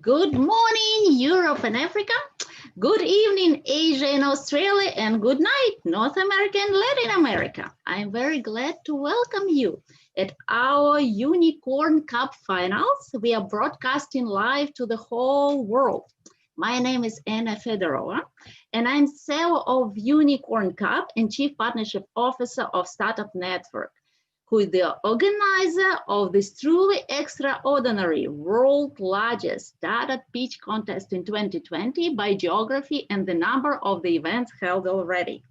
Good morning, Europe and Africa. Good evening, Asia and Australia, and good night, North America and Latin America. I'm very glad to welcome you at our Unicorn Cup finals. We are broadcasting live to the whole world. My name is Anna Fedorova, and I'm CEO of Unicorn Cup and Chief Partnership Officer of Startup Network, who is the organizer of this truly extraordinary world largest startup pitch contest in 2020 by geography and the number of the events held already.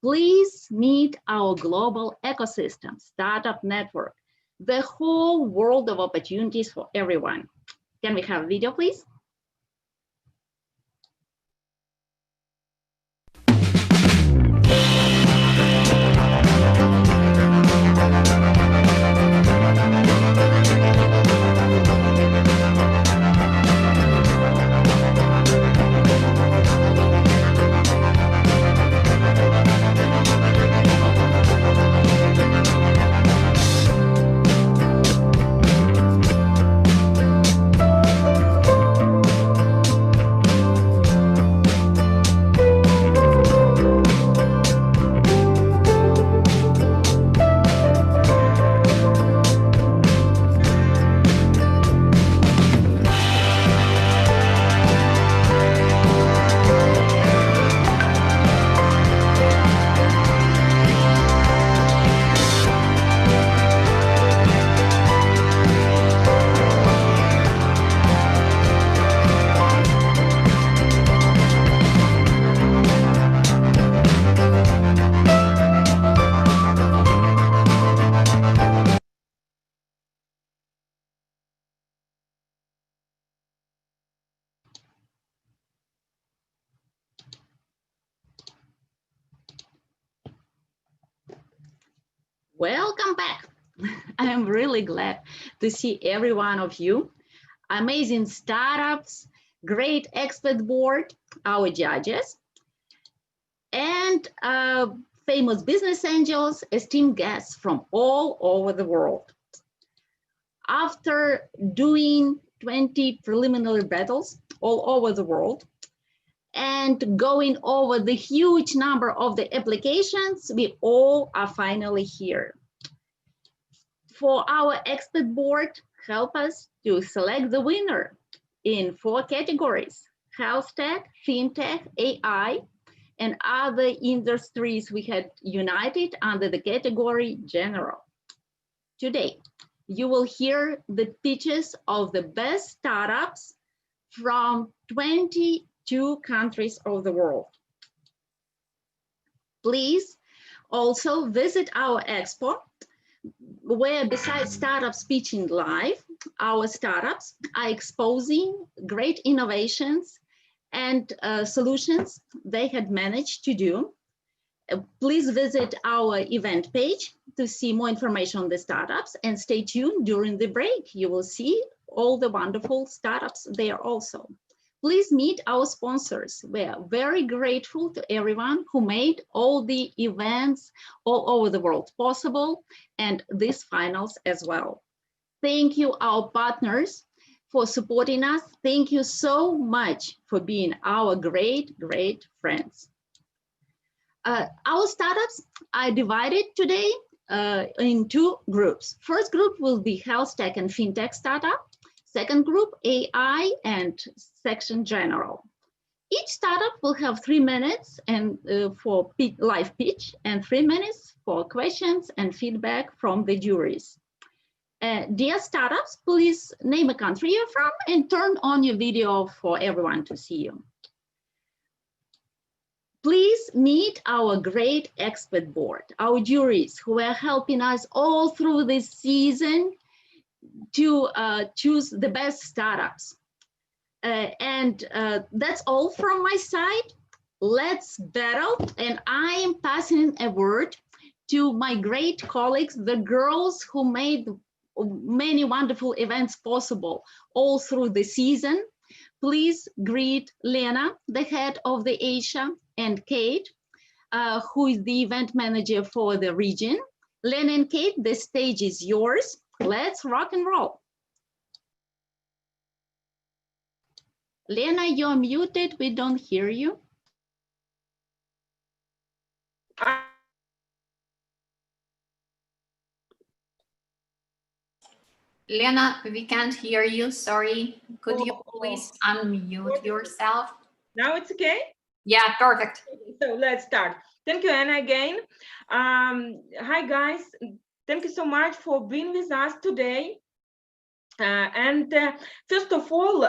Please meet our global ecosystem, Startup Network, the whole world of opportunities for everyone. Can we have video, please? Welcome back. I am really glad to see every one of you. Amazing startups, great expert board, our judges, and famous business angels, esteemed guests from all over the world. After doing 20 preliminary battles all over the world, and going over the huge number of the applications, we all are finally here. For our expert board, help us to select the winner in 4 categories: health tech, fintech, AI, and other industries we had united under the category general. Today, you will hear the pitches of the best startups from 22 countries of the world. Please also visit our expo, where besides startups pitching live, our startups are exposing great innovations and solutions they had managed to do. Please visit our event page to see more information on the startups, and stay tuned during the break. You will see all the wonderful startups there also. Please meet our sponsors. We are very grateful to everyone who made all the events all over the world possible, and these finals as well. Thank you, our partners, for supporting us. Thank you so much for being our great, great friends. Our startups are divided today in 2 groups. First group will be health tech and fintech startup. Second group, AI and section general. Each startup will have 3 minutes and for live pitch, and 3 minutes for questions and feedback from the juries. Dear startups, please name a country you're from and turn on your video for everyone to see you. Please meet our great expert board, our juries who are helping us all through this season to choose the best startups. That's all from my side. Let's battle. And I am passing a word to my great colleagues, the girls who made many wonderful events possible all through the season. Please greet Lena, the head of the Asia, and Kate, who is the event manager for the region. Lena and Kate, the stage is yours. Let's rock and roll. Lena, you're muted. We don't hear you. Lena, we can't hear you. Sorry. Could you please unmute yourself? Now it's okay? Yeah, perfect. So let's start. Thank you, Anna, again. Hi, guys. Thank you so much for being with us today. First of all,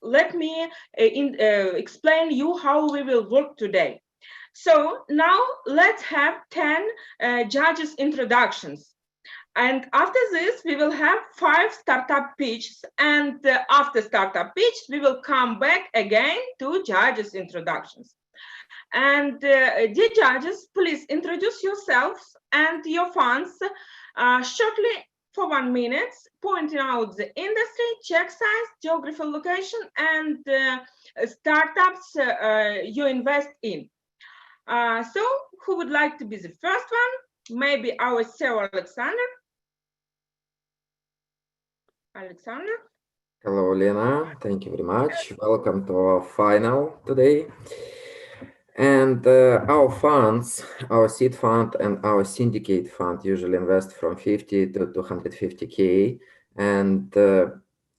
let me explain you how we will work today. So now let's have 10 judges' introductions. And after this, we will have 5 startup pitches. And after startup pitch, we will come back again to judges' introductions. And dear judges, please introduce yourselves and your funds shortly for 1 minute, pointing out the industry, check size, geographical location, and startups you invest in. So who would like to be the first one? Maybe our CEO, Alexander. Alexander. Hello, Lena. Thank you very much. Welcome to our final today. And our funds, our seed fund and our syndicate fund usually invest from 50 to 250K. And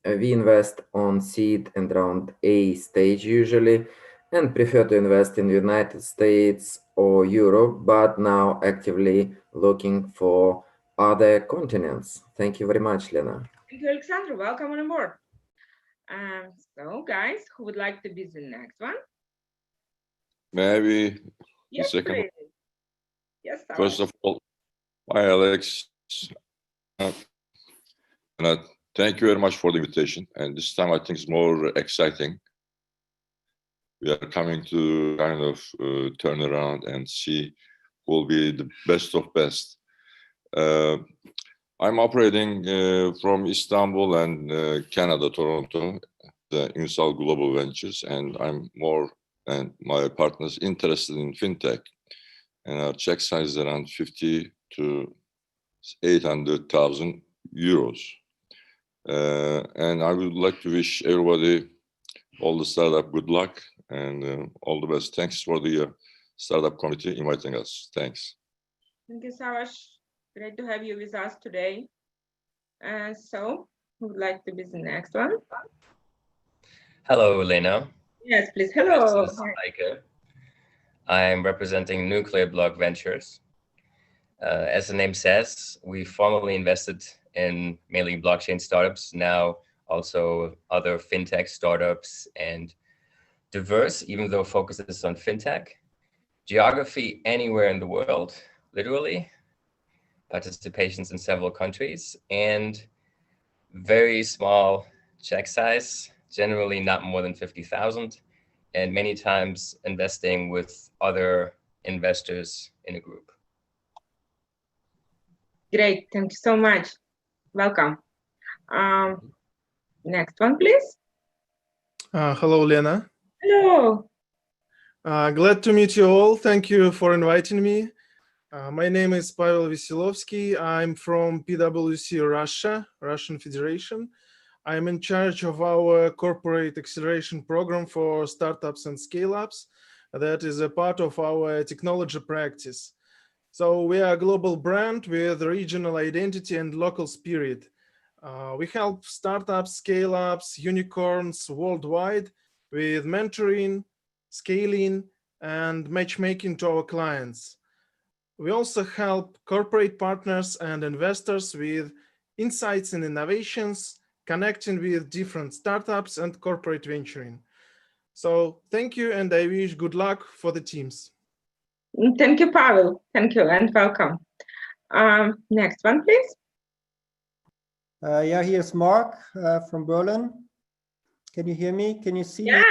we invest on seed and round A stage usually, and prefer to invest in the United States or Europe, but now actively looking for other continents. Thank you very much, Lena. Thank you, Alexander. Welcome on board. So, guys, who would like to be the next one? Maybe Yes, the second. please. Yes. First of all, hi, Alex. And thank you very much for the invitation. And this time I think it's more exciting. We are coming to kind of turn around and see who will be the best of best. I'm operating from Istanbul and Canada, Toronto, the Insal Global Ventures, and I'm more and my partners interested in fintech, and our check size is around 50 to 800,000 euros. And I would like to wish everybody, all the startup, good luck and all the best. Thanks for the startup committee inviting us. Thanks. Thank you, Savash. Great to have you with us today. So, who would like to be the next one? Hello, Lena. Yes, please. Hello. This is Heike. I'm representing Nuclear Block Ventures. As the name says, we formerly invested in mainly blockchain startups, now also other fintech startups, and diverse, even though focus is on fintech. Geography anywhere in the world, literally. Participations in several countries, and very small check size, generally not more than 50,000, and many times investing with other investors in a group. Great, thank you so much. Welcome. Next one, please. Hello, Lena. Hello. Glad to meet you all. Thank you for inviting me. My name is Pavel Veselovsky. I'm from PwC Russia, Russian Federation. I'm in charge of our corporate acceleration program for startups and scale-ups. That is a part of our technology practice. So we are a global brand with regional identity and local spirit. We help startups, scale-ups, unicorns worldwide with mentoring, scaling, and matchmaking to our clients. We also help corporate partners and investors with insights and innovations, connecting with different startups and corporate venturing. So thank you, and I wish good luck for the teams. Thank you, Pavel. Thank you and welcome. Next one, please. Yeah, here's Mark from Berlin. Can you hear me? Can you see me?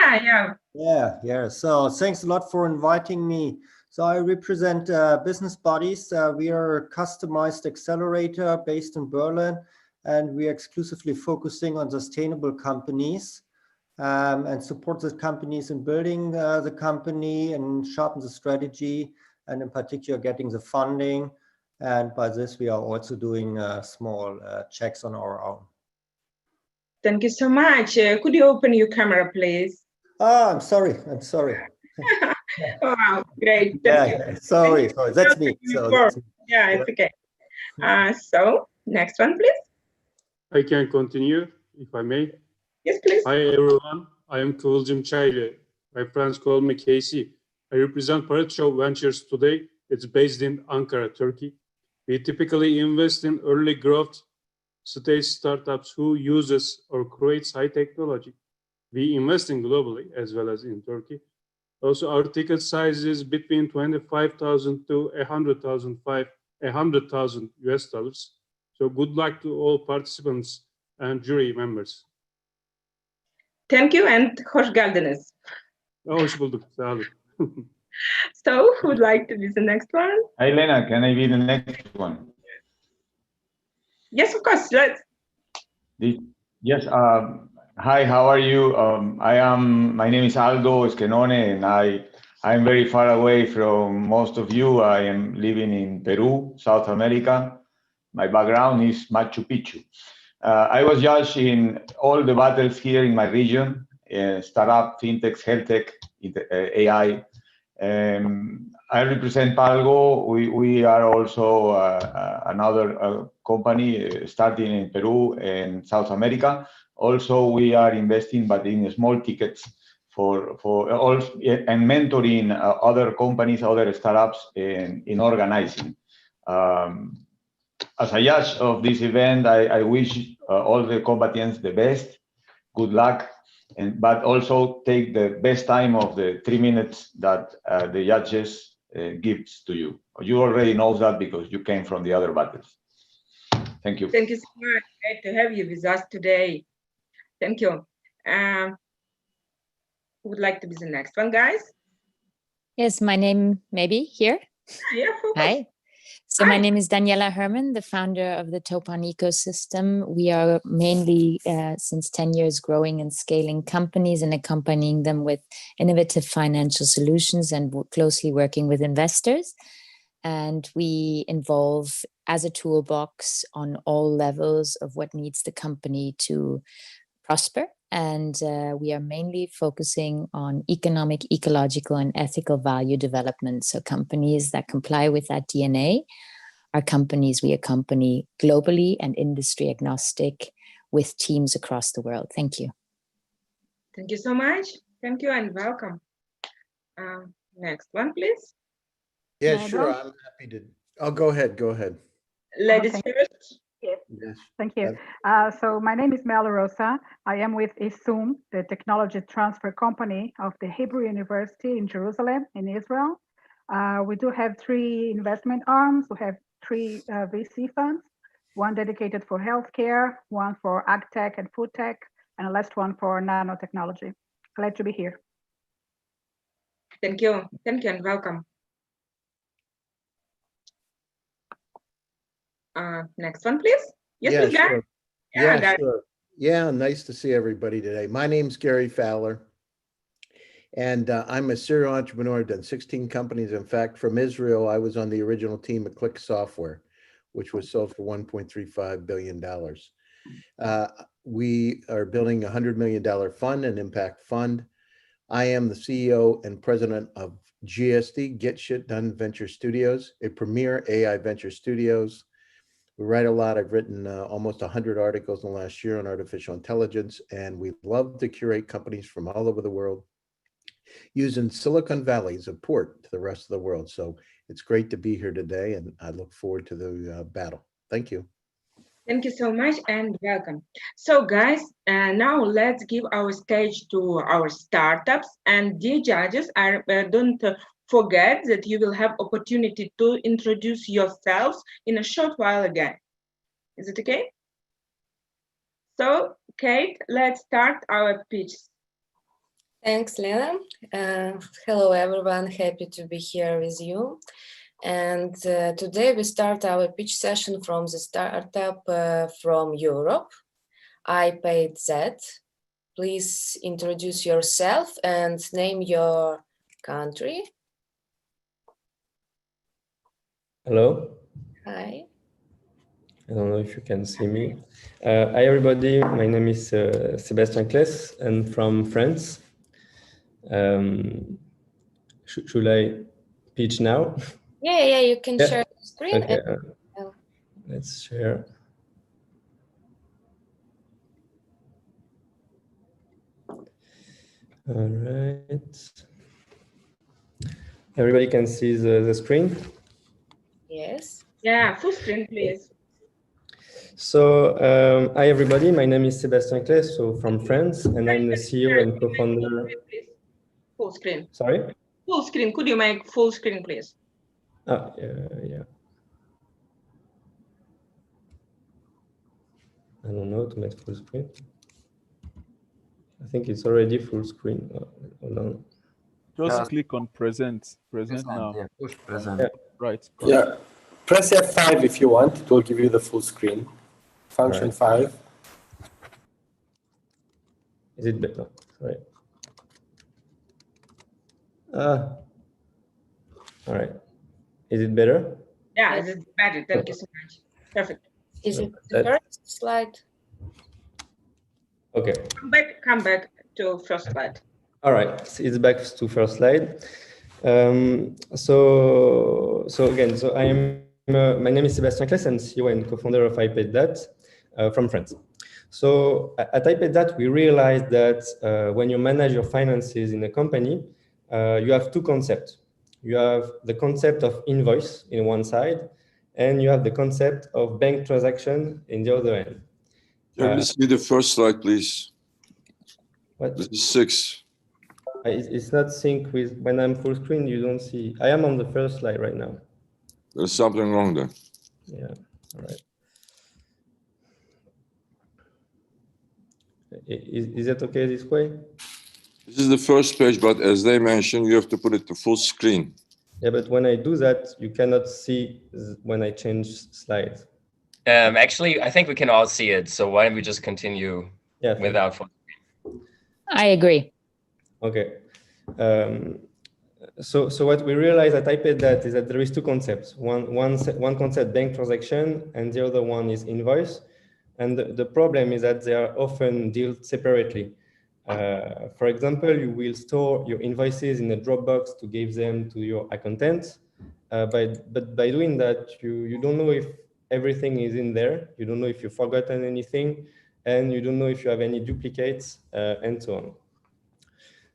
Yeah. So thanks a lot for inviting me. So I represent Business Buddies. We are a customized accelerator based in Berlin, and we are exclusively focusing on sustainable companies and support the companies in building the company and sharpen the strategy, and in particular getting the funding. And by this, we are also doing small checks on our own. Thank you so much. Could you open your camera, please? Oh, I'm sorry. I'm sorry. Oh, wow, great. Yeah, sorry. That's me. Yeah, it's okay. So, next one, please. I can continue, if I may. Yes, please. Hi, everyone. I am Kıvılcım Çaylı. My friends call me Casey. I represent Predictive Ventures today. It's based in Ankara, Turkey. We typically invest in early growth stage startups who uses or creates high technology. We invest in globally as well as in Turkey. Also, our ticket size is between 25,000 to 100,000 US dollars. So good luck to all participants and jury members. Thank you and hoş geldiniz. Hoş bulduk. Sağ olun. So, who would like to be the next one? Hi, Lena, can I be the next one? Yes, of course. Let's. Yes. Hi, how are you? My name is Aldo Esquenone, and I'm very far away from most of you. I am living in Peru, South America. My background is Machu Picchu. I was judged in all the battles here in my region, startup, fintech, healthtech, AI. I represent Palgo. We are also another company starting in Peru and South America. Also, we are investing, but in small tickets for all and mentoring other companies, other startups in organizing. As a judge of this event, I wish all the combatants the best, good luck, but also take the best time of the 3 minutes that the judges gives to you. You already know that because you came from the other battles. Thank you. Thank you so much. Great to have you with us today. Thank you. Who would like to be the next one, guys? Yes, my name maybe here. Yeah, hi. So my name is Daniela Herman, the founder of the Topan ecosystem. We are mainly since 10 years growing and scaling companies and accompanying them with innovative financial solutions and closely working with investors. And we involve as a toolbox on all levels of what needs the company to prosper. And we are mainly focusing on economic, ecological, and ethical value development. So companies that comply with that DNA are companies we accompany globally and industry agnostic with teams across the world. Thank you. Thank you so much. Thank you and welcome. Next one, please. Yeah, sure. I'm happy to. Oh, go ahead. Go ahead. Ladies first. Yes. Thank you. So my name is Mel Rosa. I am with ISUM, the technology transfer company of the Hebrew University in Jerusalem, in Israel. We do have 3 investment arms. We have 3 VC funds, one dedicated for healthcare, one for ag tech and food tech, and the last one for nanotechnology. Glad to be here. Thank you. Thank you and welcome. Next one, please. Yes, yeah, please, sure. yeah, sure. Yeah, nice to see everybody today. My name's Gary Fowler, and I'm a serial entrepreneur. I've done 16 companies. In fact, from Israel, I was on the original team of Click Software, which was sold for $1.35 billion. We are building a $100 million fund, an impact fund. I am the CEO and president of GSD, Get Shit Done Venture Studios, a premier AI venture studios. We write a lot. I've written almost 100 articles in the last year on artificial intelligence, and we love to curate companies from all over the world using Silicon Valley as a port to the rest of the world. So it's great to be here today, and I look forward to the battle. Thank you. Thank you so much and welcome. So guys, now let's give our stage to our startups. And dear judges, don't forget that you will have opportunity to introduce yourselves in a short while again. Is it okay? So, Kate, let's start our pitch. Thanks, Lena. Hello, everyone. Happy to be here with you. And today we start our pitch session from the startup from Europe, IpaidThat. Please introduce yourself and name your country. Hello. Hi. I don't know if you can see me. Hi, everybody. My name is Sébastien Kless, and from France. Should I pitch now? Yeah, you can share the screen. Okay. And, Let's share. All right. Everybody can see the screen? yes. Yeah, full screen, please. So, hi everybody, my name is Sébastien Kless, so from France, and I'm the CEO and co-founder. Full screen. Sorry? Full screen. Could you make full screen, please? Yeah. I don't know how to make full screen. I think it's already full screen. Hold on. Just click on present now. Yeah, push present. Yeah. Right. Yeah. Press F5 if you want. It will give you the full screen. Function 5. Is it better? Sorry. All right. Is it better? Yeah, it's better. Thank you so much. Perfect. Is it the first slide? Okay. Come back to first slide. All right, it's back to first slide. So again, I am. My name is Sébastien Kless. I'm CEO and co-founder of IpaidThat from France. So at IpaidThat, we realized that when you manage your finances in a company, you have two concepts. You have the concept of invoice in one side, and you have the concept of bank transaction in the other end. Can you see the first slide, please? What? This is 6. It's not sync with when I'm full screen. You don't see. I am on the first slide right now. There's something wrong there. Yeah. All right. Is that okay this way? This is the first page, but as they mentioned, you have to put it to full screen. Yeah, but when I do that, you cannot see when I change slides. Actually, I think we can all see it. So why don't we just continue without full screen? I agree. Okay. So what we realize at IpaidThat is that there is two concepts. One concept, bank transaction, and the other one is invoice. And the problem is that they are often dealt separately. For example, you will store your invoices in a Dropbox to give them to your accountant. But by doing that, you don't know if everything is in there. You don't know if you've forgotten anything, and you don't know if you have any duplicates, and so on.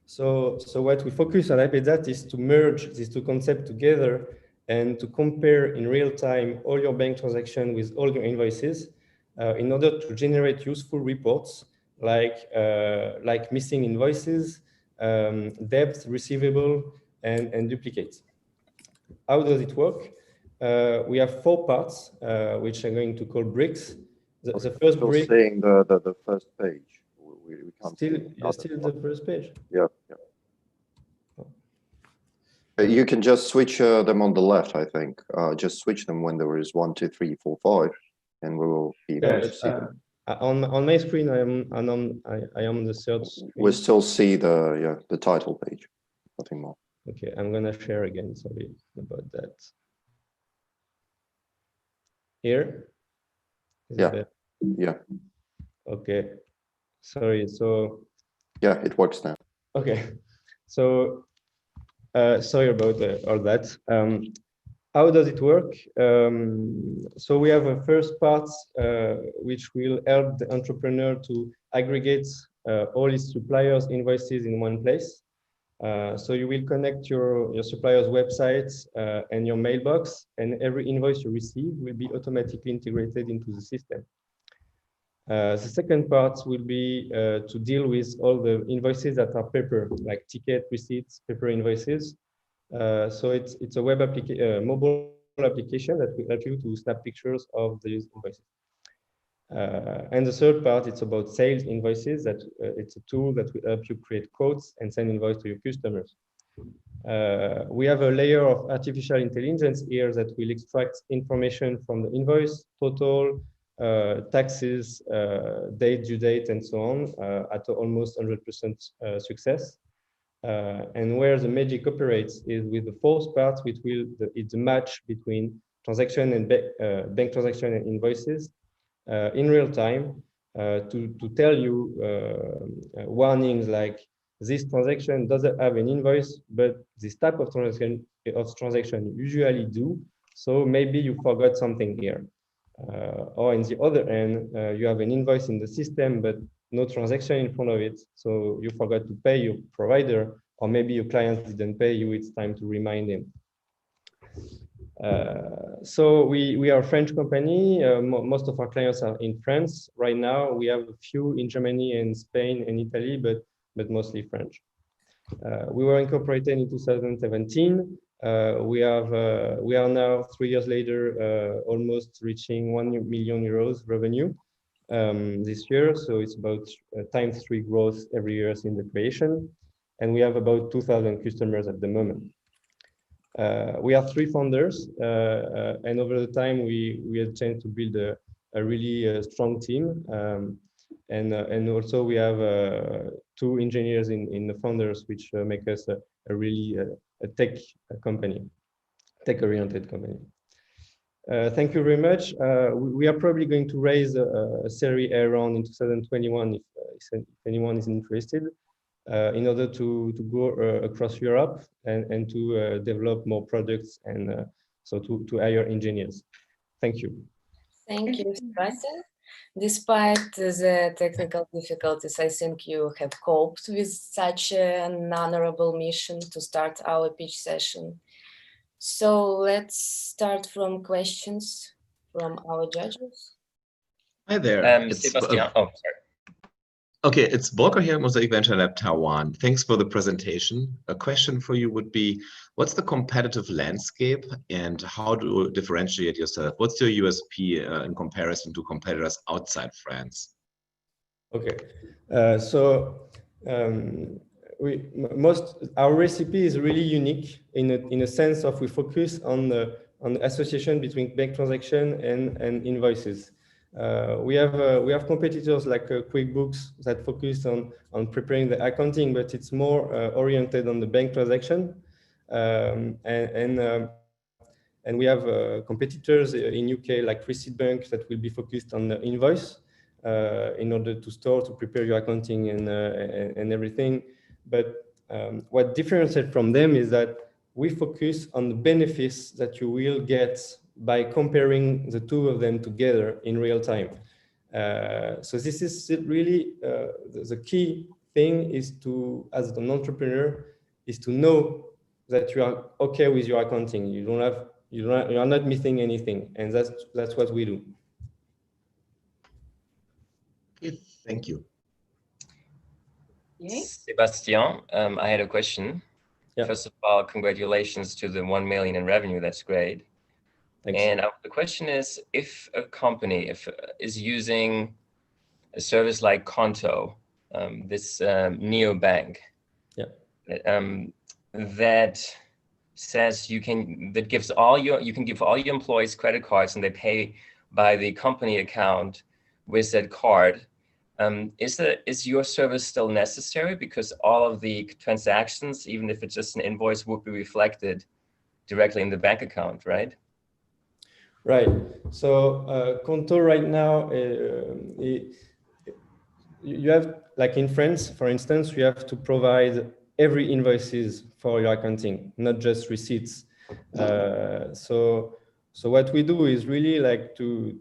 So what we focus on IpaidThat is to merge these two concepts together and to compare in real time all your bank transactions with all your invoices in order to generate useful reports like missing invoices, debts, receivable, and duplicates. How does it work? We have 4 parts, which I'm going to call bricks. The first brick. Still seeing the first page. We can't still the first page. Yeah. You can just switch them on the left, I think. Just switch them when there is 1, 2, 3, 4, 5, and we will be able to see them. On my screen, I am on the third screen. We still see the title page. Nothing more. Okay, I'm gonna share again. Sorry about that. Here. Yeah. Okay. Sorry. So. Yeah, it works now. Okay. So. Sorry about all that. How does it work? So we have a first part which will help the entrepreneur to aggregate all his suppliers' invoices in one place. So you will connect your supplier's websites and your mailbox, and every invoice you receive will be automatically integrated into the system. The second part will be to deal with all the invoices that are paper, like ticket, receipts, paper invoices. So it's a web application, mobile application that will help you to snap pictures of these invoices. And the third part, it's about sales invoices. That it's a tool that will help you create quotes and send invoice to your customers. We have a layer of artificial intelligence here that will extract information from the invoice, total, taxes, date, due date, and so on at almost 100% success. And where the magic operates is with the fourth part, which will it's a match between transaction and bank transaction and invoices in real time to tell you warnings like this transaction doesn't have an invoice, but this type of transaction usually do. So maybe you forgot something here. Or in the other end, you have an invoice in the system, but no transaction in front of it. So you forgot to pay your provider, or maybe your client didn't pay you. It's time to remind him. So we are a French company. Most of our clients are in France right now. We have a few in Germany and Spain and Italy, but mostly French. We were incorporated in 2017. We are now 3 years later, almost reaching 1 million euros revenue this year. So it's about ×3 growth every year since the creation. And we have about 2,000 customers at the moment. We are 3 founders, and over the time we had a chance to build a really strong team. And also we have 2 engineers in the founders, which make us a really tech company, tech-oriented company. Thank you very much. We are probably going to raise a Series A round in 2021 if anyone is interested, in order to go across Europe and to develop more products and so to hire engineers. Thank you. Thank you, Sebastian. Despite the technical difficulties, I think you have coped with such an honorable mission to start our pitch session. So let's start from questions from our judges. Hi there. Sebastian. Oh, sorry. Okay, it's Volker here, Mosaic Venture Lab Taiwan. Thanks for the presentation. A question for you would be, what's the competitive landscape and how to differentiate yourself? What's your USP in comparison to competitors outside France? Okay, our recipe is really unique in a sense of we focus on the association between bank transaction and invoices. We have competitors like QuickBooks that focus on preparing the accounting, but it's more oriented on the bank transaction. And we have competitors in UK like Receipt Bank that will be focused on the invoice in order to prepare your accounting and everything. But what differentiates from them is that we focus on the benefits that you will get by comparing the 2 of them together in real time. So this is really the key thing is to, as an entrepreneur, is to know that you are okay with your accounting. You are not missing anything, and that's what we do. Okay, thank you. Sebastian, I had a question. Yeah. First of all, congratulations to the 1 million in revenue. That's great. Thanks. And the question is, if a company is using a service like Konto, this neobank, that says you can give all your employees credit cards and they pay by the company account with that card, is your service still necessary? Because all of the transactions, even if it's just an invoice, would be reflected directly in the bank account, right? Right. So Konto right now, you have, like in France, for instance, you have to provide every invoices for your accounting, not just receipts. So what we do is really like to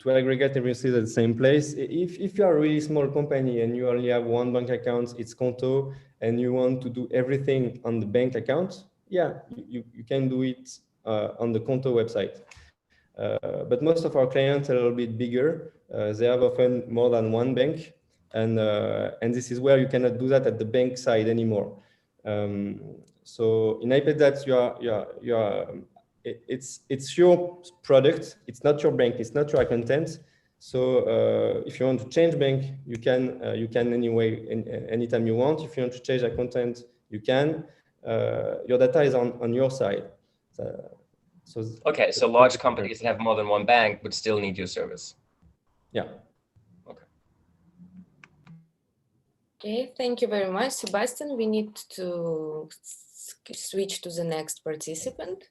aggregate everything at the same place. If you are a really small company and you only have 1 bank account, it's Konto, and you want to do everything on the bank account, yeah, you can do it on the Konto website. But most of our clients are a little bit bigger. They have often more than 1 bank, and this is where you cannot do that at the bank side anymore. So in IpaidThat, it's your product. It's not your bank. It's not your accountant. So if you want to change bank, you can anyway anytime you want. If you want to change accountant, you can. Your data is on your side. Okay, so large companies have more than 1 bank but still need your service. Yeah. Okay. Okay, thank you very much, Sebastian. We need to switch to the next participant.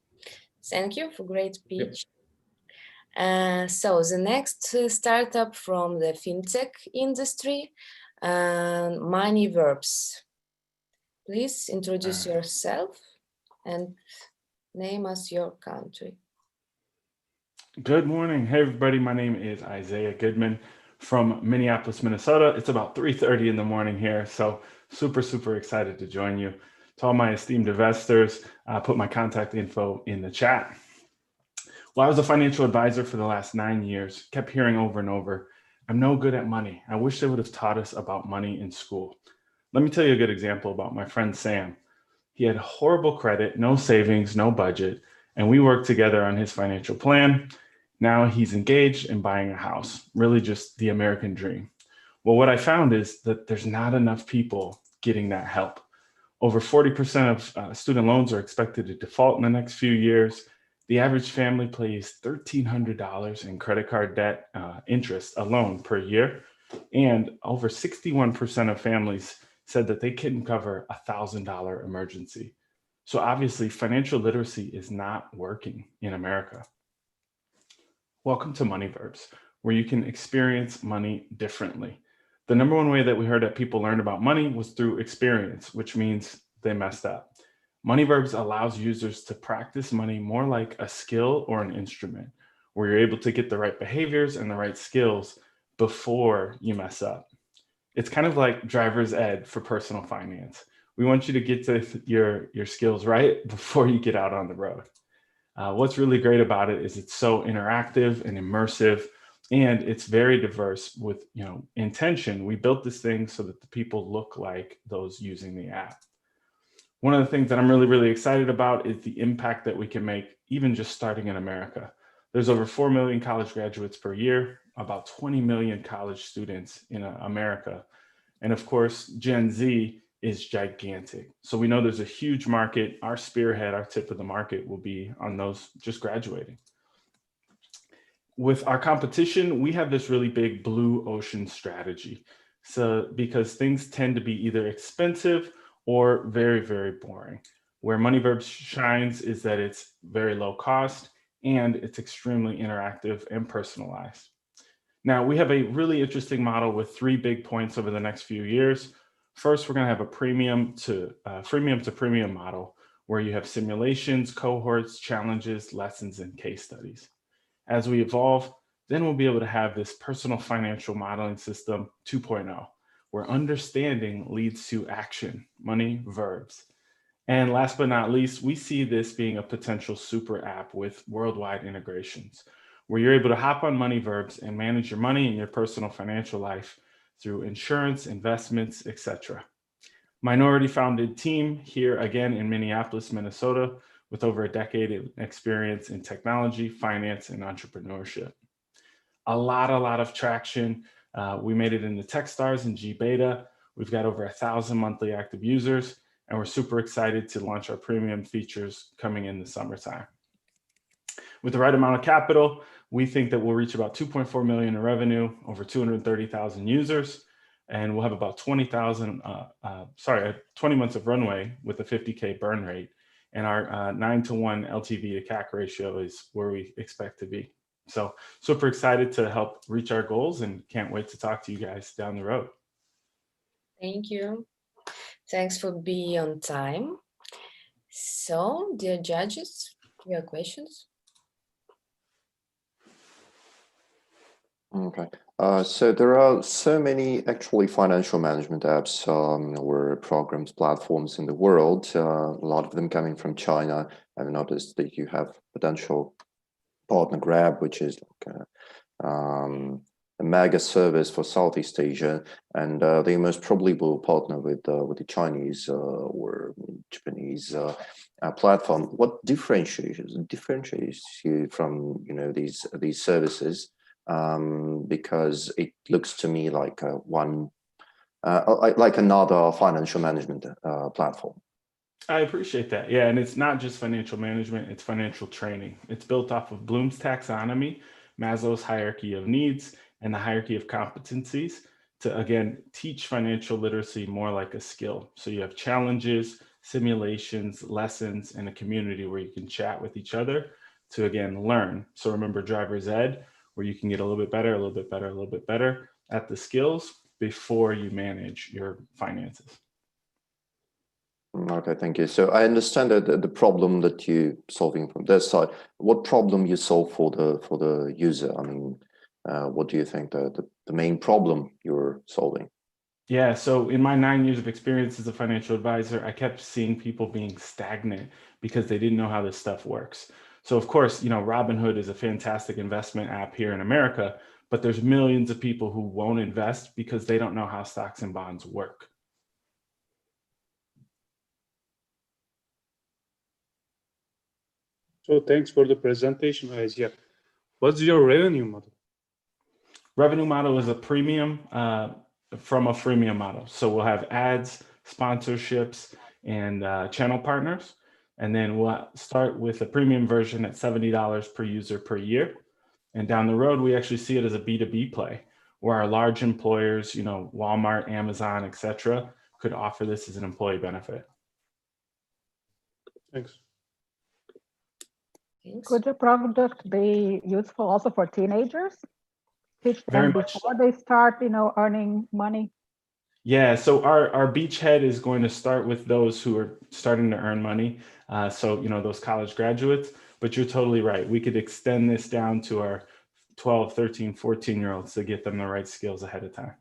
Thank you for great speech. So the next startup from the fintech industry, Money Verbs. Please introduce yourself and name us your country. Good morning. Hey, everybody. My name is Isaiah Goodman from Minneapolis, Minnesota. It's about 3:30 in the morning here, so super excited to join you. To all my esteemed investors, I put my contact info in the chat. Well, I was a financial advisor for the last 9 years, kept hearing over and over, I'm no good at money. I wish they would have taught us about money in school. Let me tell you a good example about my friend Sam. He had horrible credit, no savings, no budget, and we worked together on his financial plan. Now he's engaged and buying a house, really just the American dream. Well, what I found is that there's not enough people getting that help. Over 40% of student loans are expected to default in the next few years. The average family pays $1,300 in credit card debt interest alone per year. And over 61% of families said that they couldn't cover a $1,000 emergency. So obviously financial literacy is not working in America. Welcome to Money Verbs, where you can experience money differently. The number one way that we heard that people learned about money was through experience, which means they messed up. Money Verbs allows users to practice money more like a skill or an instrument, where you're able to get the right behaviors and the right skills before you mess up. It's kind of like driver's ed for personal finance. We want you to get to your skills right before you get out on the road. What's really great about it is it's so interactive and immersive, and it's very diverse with intention. We built this thing so that the people look like those using the app. One of the things that I'm really excited about is the impact that we can make even just starting in America. There's over 4 million college graduates per year, about 20 million college students in America. And of course, Gen Z is gigantic. So we know there's a huge market. Our spearhead, our tip of the market will be on those just graduating. With our competition, we have this really big blue ocean strategy. So because things tend to be either expensive or very boring. Where Money Verbs shines is that it's very low cost and it's extremely interactive and personalized. Now we have a really interesting model with 3 big points over the next few years. First, we're going to have a freemium to premium model where you have simulations, cohorts, challenges, lessons, and case studies. As we evolve, then we'll be able to have this personal financial modeling system 2.0, where understanding leads to action, Money Verbs. And last but not least, we see this being a potential super app with worldwide integrations, where you're able to hop on Money Verbs and manage your money in your personal financial life through insurance, investments, etc. Minority founded team here again in Minneapolis, Minnesota, with over a decade of experience in technology, finance, and entrepreneurship. A lot of traction. We made it into Techstars and G Beta. We've got over 1,000 monthly active users, and we're super excited to launch our premium features coming in the summertime. With the right amount of capital, we think that we'll reach about 2.4 million in revenue, over 230,000 users, and we'll have about 20 months of runway with a 50K burn rate. And our 9-to-1 LTV to CAC ratio is where we expect to be. So super excited to help reach our goals and can't wait to talk to you guys down the road. Thank you. Thanks for being on time. So, dear judges, your questions? Okay. So there are so many actually financial management apps or programs, platforms in the world, a lot of them coming from China. I've noticed that you have potential partner Grab, which is like a mega service for Southeast Asia, and they most probably will partner with the Chinese or Japanese platform. What differentiates you from these services? Because it looks to me like like another financial management platform. I appreciate that. Yeah, and it's not just financial management, it's financial training. It's built off of Bloom's taxonomy, Maslow's hierarchy of needs, and the hierarchy of competencies to, again, teach financial literacy more like a skill. So you have challenges, simulations, lessons, and a community where you can chat with each other to, again, learn. So remember driver's ed, where you can get a little bit better, a little bit better, a little bit better at the skills before you manage your finances. Okay, thank you. So I understand that the problem that you're solving from this side, what problem you solve for the user? I mean, what do you think the main problem you're solving? Yeah, so in my 9 years of experience as a financial advisor, I kept seeing people being stagnant because they didn't know how this stuff works. So of course, you know, Robinhood is a fantastic investment app here in America, but there's millions of people who won't invest because they don't know how stocks and bonds work. So thanks for the presentation, Asia. What's your revenue model? Revenue model is a premium from a freemium model. So we'll have ads, sponsorships, and channel partners. And then we'll start with a premium version at $70 per user per year. And down the road, we actually see it as a B2B play, where our large employers, you know, Walmart, Amazon, etc., could offer this as an employee benefit. Thanks. Could your product be useful also for teenagers? Teach them before they start, you know, earning money? Yeah, so our beachhead is going to start with those who are starting to earn money. So, you know, those college graduates, but you're totally right. We could extend this down to our 12, 13, 14-year-olds to get them the right skills ahead of time.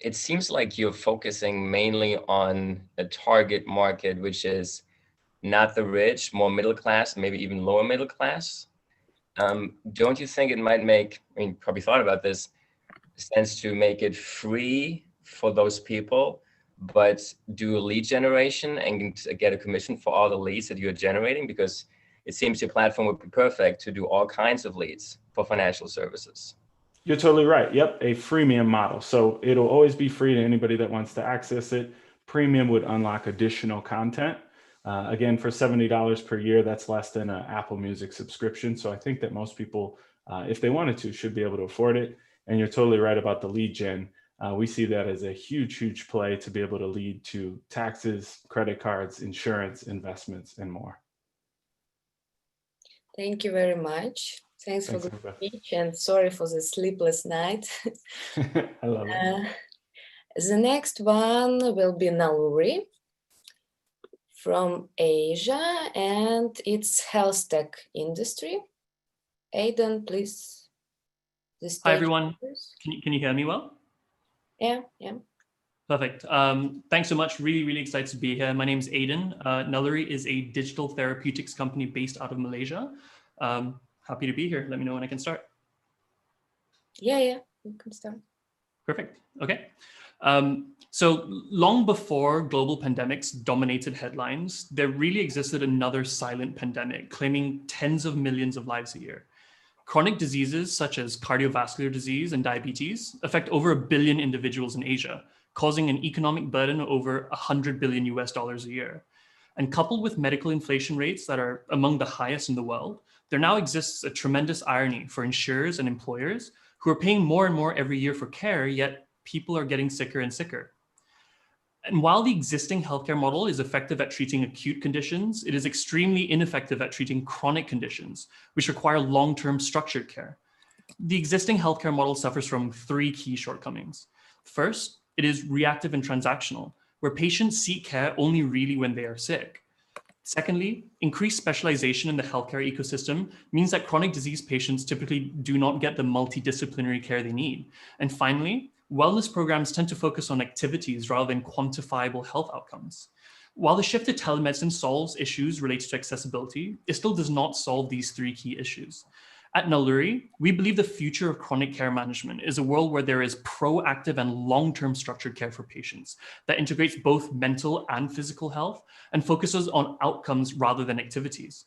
It seems like you're focusing mainly on a target market, which is not the rich, more middle class, maybe even lower middle class. Don't you think it might make, I mean, probably thought about this, sense to make it free for those people, but do lead generation and get a commission for all the leads that you're generating? Because it seems your platform would be perfect to do all kinds of leads for financial services. You're totally right. Yep, a freemium model. So it'll always be free to anybody that wants to access it. Premium would unlock additional content. Again, for $70 per year, that's less than an Apple Music subscription. So I think that most people, if they wanted to, should be able to afford it. And you're totally right about the lead gen. We see that as a huge, huge play to be able to lead to taxes, credit cards, insurance, investments, and more. Thank you very much. Thanks for the speech, and sorry for the sleepless night. I love it. The next one will be Nullary from Asia, and it's healthtech industry. Aidan, please. Hi, everyone. Can you hear me well? Yeah. Perfect. Thanks so much. Really, really excited to be here. My name is Aidan. Nullary is a digital therapeutics company based out of Malaysia. Happy to be here. Let me know when I can start. Yeah, you can start. Perfect. Okay. So long before global pandemics dominated headlines, there really existed another silent pandemic claiming tens of millions of lives a year. Chronic diseases such as cardiovascular disease and diabetes affect over 1 billion individuals in Asia, causing an economic burden of over $100 billion a year. And coupled with medical inflation rates that are among the highest in the world, there now exists a tremendous irony for insurers and employers who are paying more and more every year for care, yet people are getting sicker and sicker. And while the existing healthcare model is effective at treating acute conditions, it is extremely ineffective at treating chronic conditions, which require long-term structured care. The existing healthcare model suffers from 3 key shortcomings. First, it is reactive and transactional, where patients seek care only really when they are sick. Secondly, increased specialization in the healthcare ecosystem means that chronic disease patients typically do not get the multidisciplinary care they need. And finally, wellness programs tend to focus on activities rather than quantifiable health outcomes. While the shift to telemedicine solves issues related to accessibility, it still does not solve these 3 key issues. At Nullary, we believe the future of chronic care management is a world where there is proactive and long-term structured care for patients that integrates both mental and physical health and focuses on outcomes rather than activities.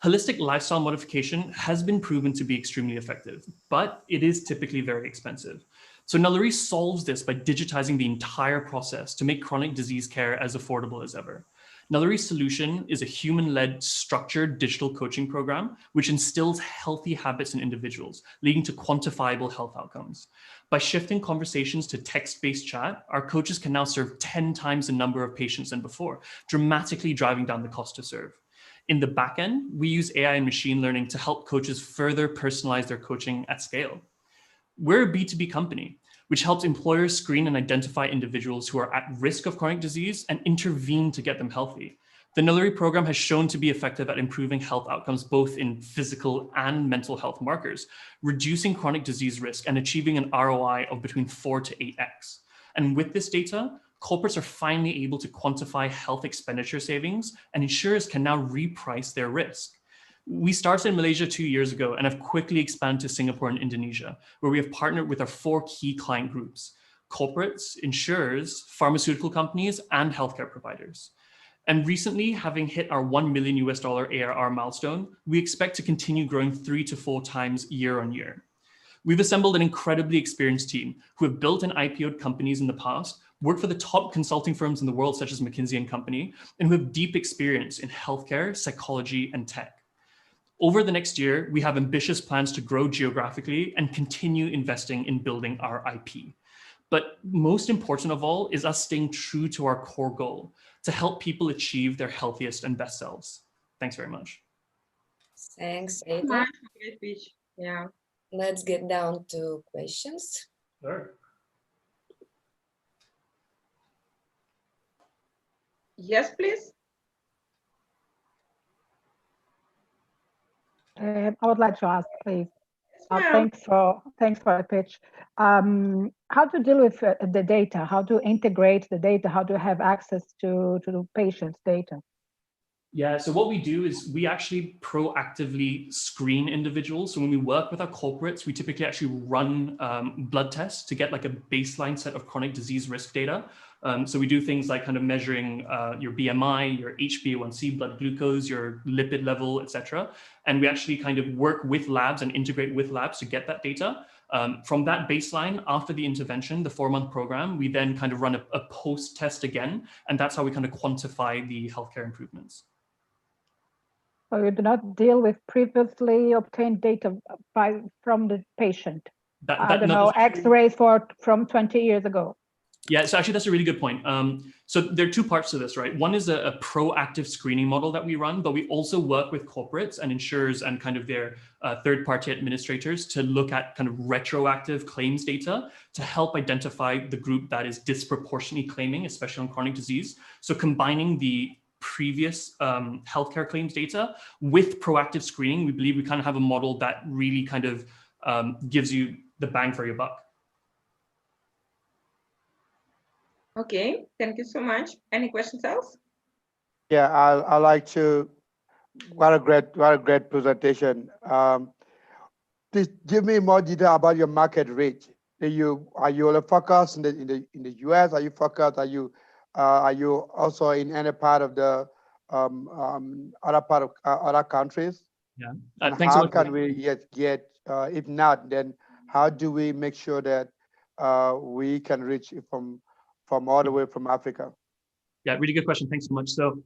Holistic lifestyle modification has been proven to be extremely effective, but it is typically very expensive. So Nullary solves this by digitizing the entire process to make chronic disease care as affordable as ever. Nullary's solution is a human-led structured digital coaching program, which instills healthy habits in individuals, leading to quantifiable health outcomes. By shifting conversations to text-based chat, our coaches can now serve 10 times the number of patients than before, dramatically driving down the cost to serve. In the back end, we use AI and machine learning to help coaches further personalize their coaching at scale. We're a B2B company, which helps employers screen and identify individuals who are at risk of chronic disease and intervene to get them healthy. The Nullary program has shown to be effective at improving health outcomes, both in physical and mental health markers, reducing chronic disease risk and achieving an ROI of between 4 to 8x. And with this data, corporates are finally able to quantify health expenditure savings, and insurers can now reprice their risk. We started in Malaysia 2 years ago and have quickly expanded to Singapore and Indonesia, where we have partnered with our 4 key client groups: corporates, insurers, pharmaceutical companies, and healthcare providers. And recently, having hit our $1 million ARR milestone, we expect to continue growing 3 to 4 times year on year. We've assembled an incredibly experienced team who have built and IPO'd companies in the past, worked for the top consulting firms in the world, such as McKinsey & Company, and who have deep experience in healthcare, psychology, and tech. Over the next year, we have ambitious plans to grow geographically and continue investing in building our IP. But most important of all is us staying true to our core goal, to help people achieve their healthiest and best selves. Thanks very much. Thanks, Aidan. Yeah. Let's get down to questions. Sure. Yes, please. I would like to ask, please. Thanks for the pitch. How to deal with the data? How to integrate the data? How to have access to the patient's data? Yeah, so what we do is we actually proactively screen individuals. So when we work with our corporates, we typically actually run blood tests to get like a baseline set of chronic disease risk data. So we do things like kind of measuring your BMI, your HbA1c, blood glucose, your lipid level, etc. And we actually kind of work with labs and integrate with labs to get that data. From that baseline, after the intervention, the 4-month program, we then kind of run a post-test again. And that's how we kind of quantify the healthcare improvements. So you do not deal with previously obtained data from the patient? I don't know, X-rays from 20 years ago. Yeah, so actually that's a really good point. So there are 2 parts to this, right? One is a proactive screening model that we run, but we also work with corporates and insurers and kind of their third-party administrators to look at kind of retroactive claims data to help identify the group that is disproportionately claiming, especially on chronic disease. So combining the previous healthcare claims data with proactive screening, we believe we kind of have a model that really kind of gives you the bang for your buck. Okay, thank you so much. Any questions else? Yeah, I like to. What a great presentation. Please give me more detail about your market reach. Are you only focused in the US? Are you focused? Are you also in any part of the other countries? Yeah. How can we get? If not, then how do we make sure that we can reach from all the way from Africa? Yeah, really good question. Thanks so much. So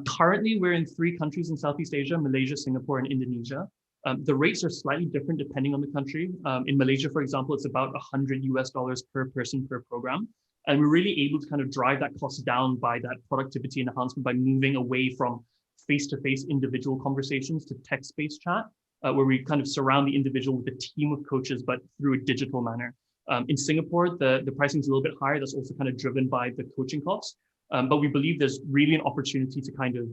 currently we're in 3 countries in Southeast Asia: Malaysia, Singapore, and Indonesia. The rates are slightly different depending on the country. In Malaysia, for example, it's about $100 per person per program. And we're really able to kind of drive that cost down by that productivity enhancement by moving away from face-to-face individual conversations to text-based chat, where we kind of surround the individual with a team of coaches, but through a digital manner. In Singapore, the pricing is a little bit higher. That's also kind of driven by the coaching costs. But we believe there's really an opportunity to kind of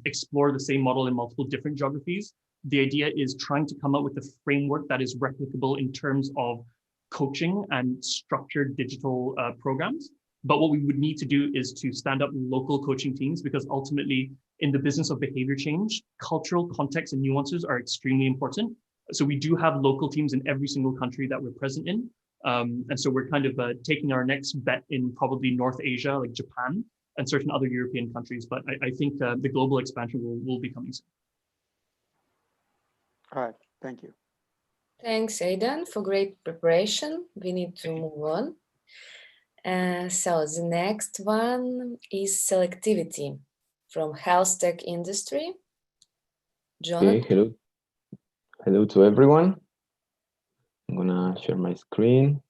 explore the same model in multiple different geographies. The idea is trying to come up with a framework that is replicable in terms of coaching and structured digital programs. But what we would need to do is to stand up local coaching teams, because ultimately in the business of behavior change, cultural context and nuances are extremely important. So we do have local teams in every single country that we're present in. And so we're kind of taking our next bet in probably North Asia, like Japan, and certain other European countries. But I think the global expansion will be coming soon. All right, thank you. Thanks, Aidan, for great preparation. We need to move on. So the next one is Selectivity from healthtech industry. Jonathan. Okay, hello to everyone. I'm gonna share my screen.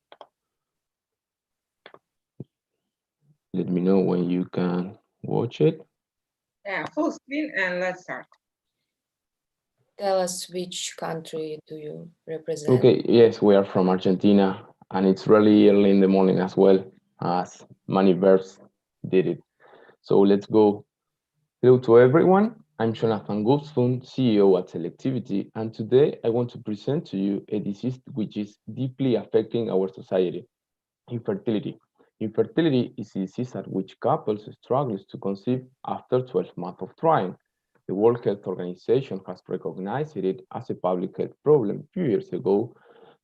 Let me know when you can watch it. Yeah, full screen, and let's start. tell us which country do you represent? Okay, yes, we are from Argentina, and it's really early in the morning as well, as many verbs did it. So let's go. Hello to everyone. I'm Jonathan Gustafsson, CEO at Selectivity, and today I want to present to you a disease which is deeply affecting our society: infertility. Infertility is a disease at which couples struggle to conceive after 12 months of trying. The World Health Organization has recognized it as a public health problem a few years ago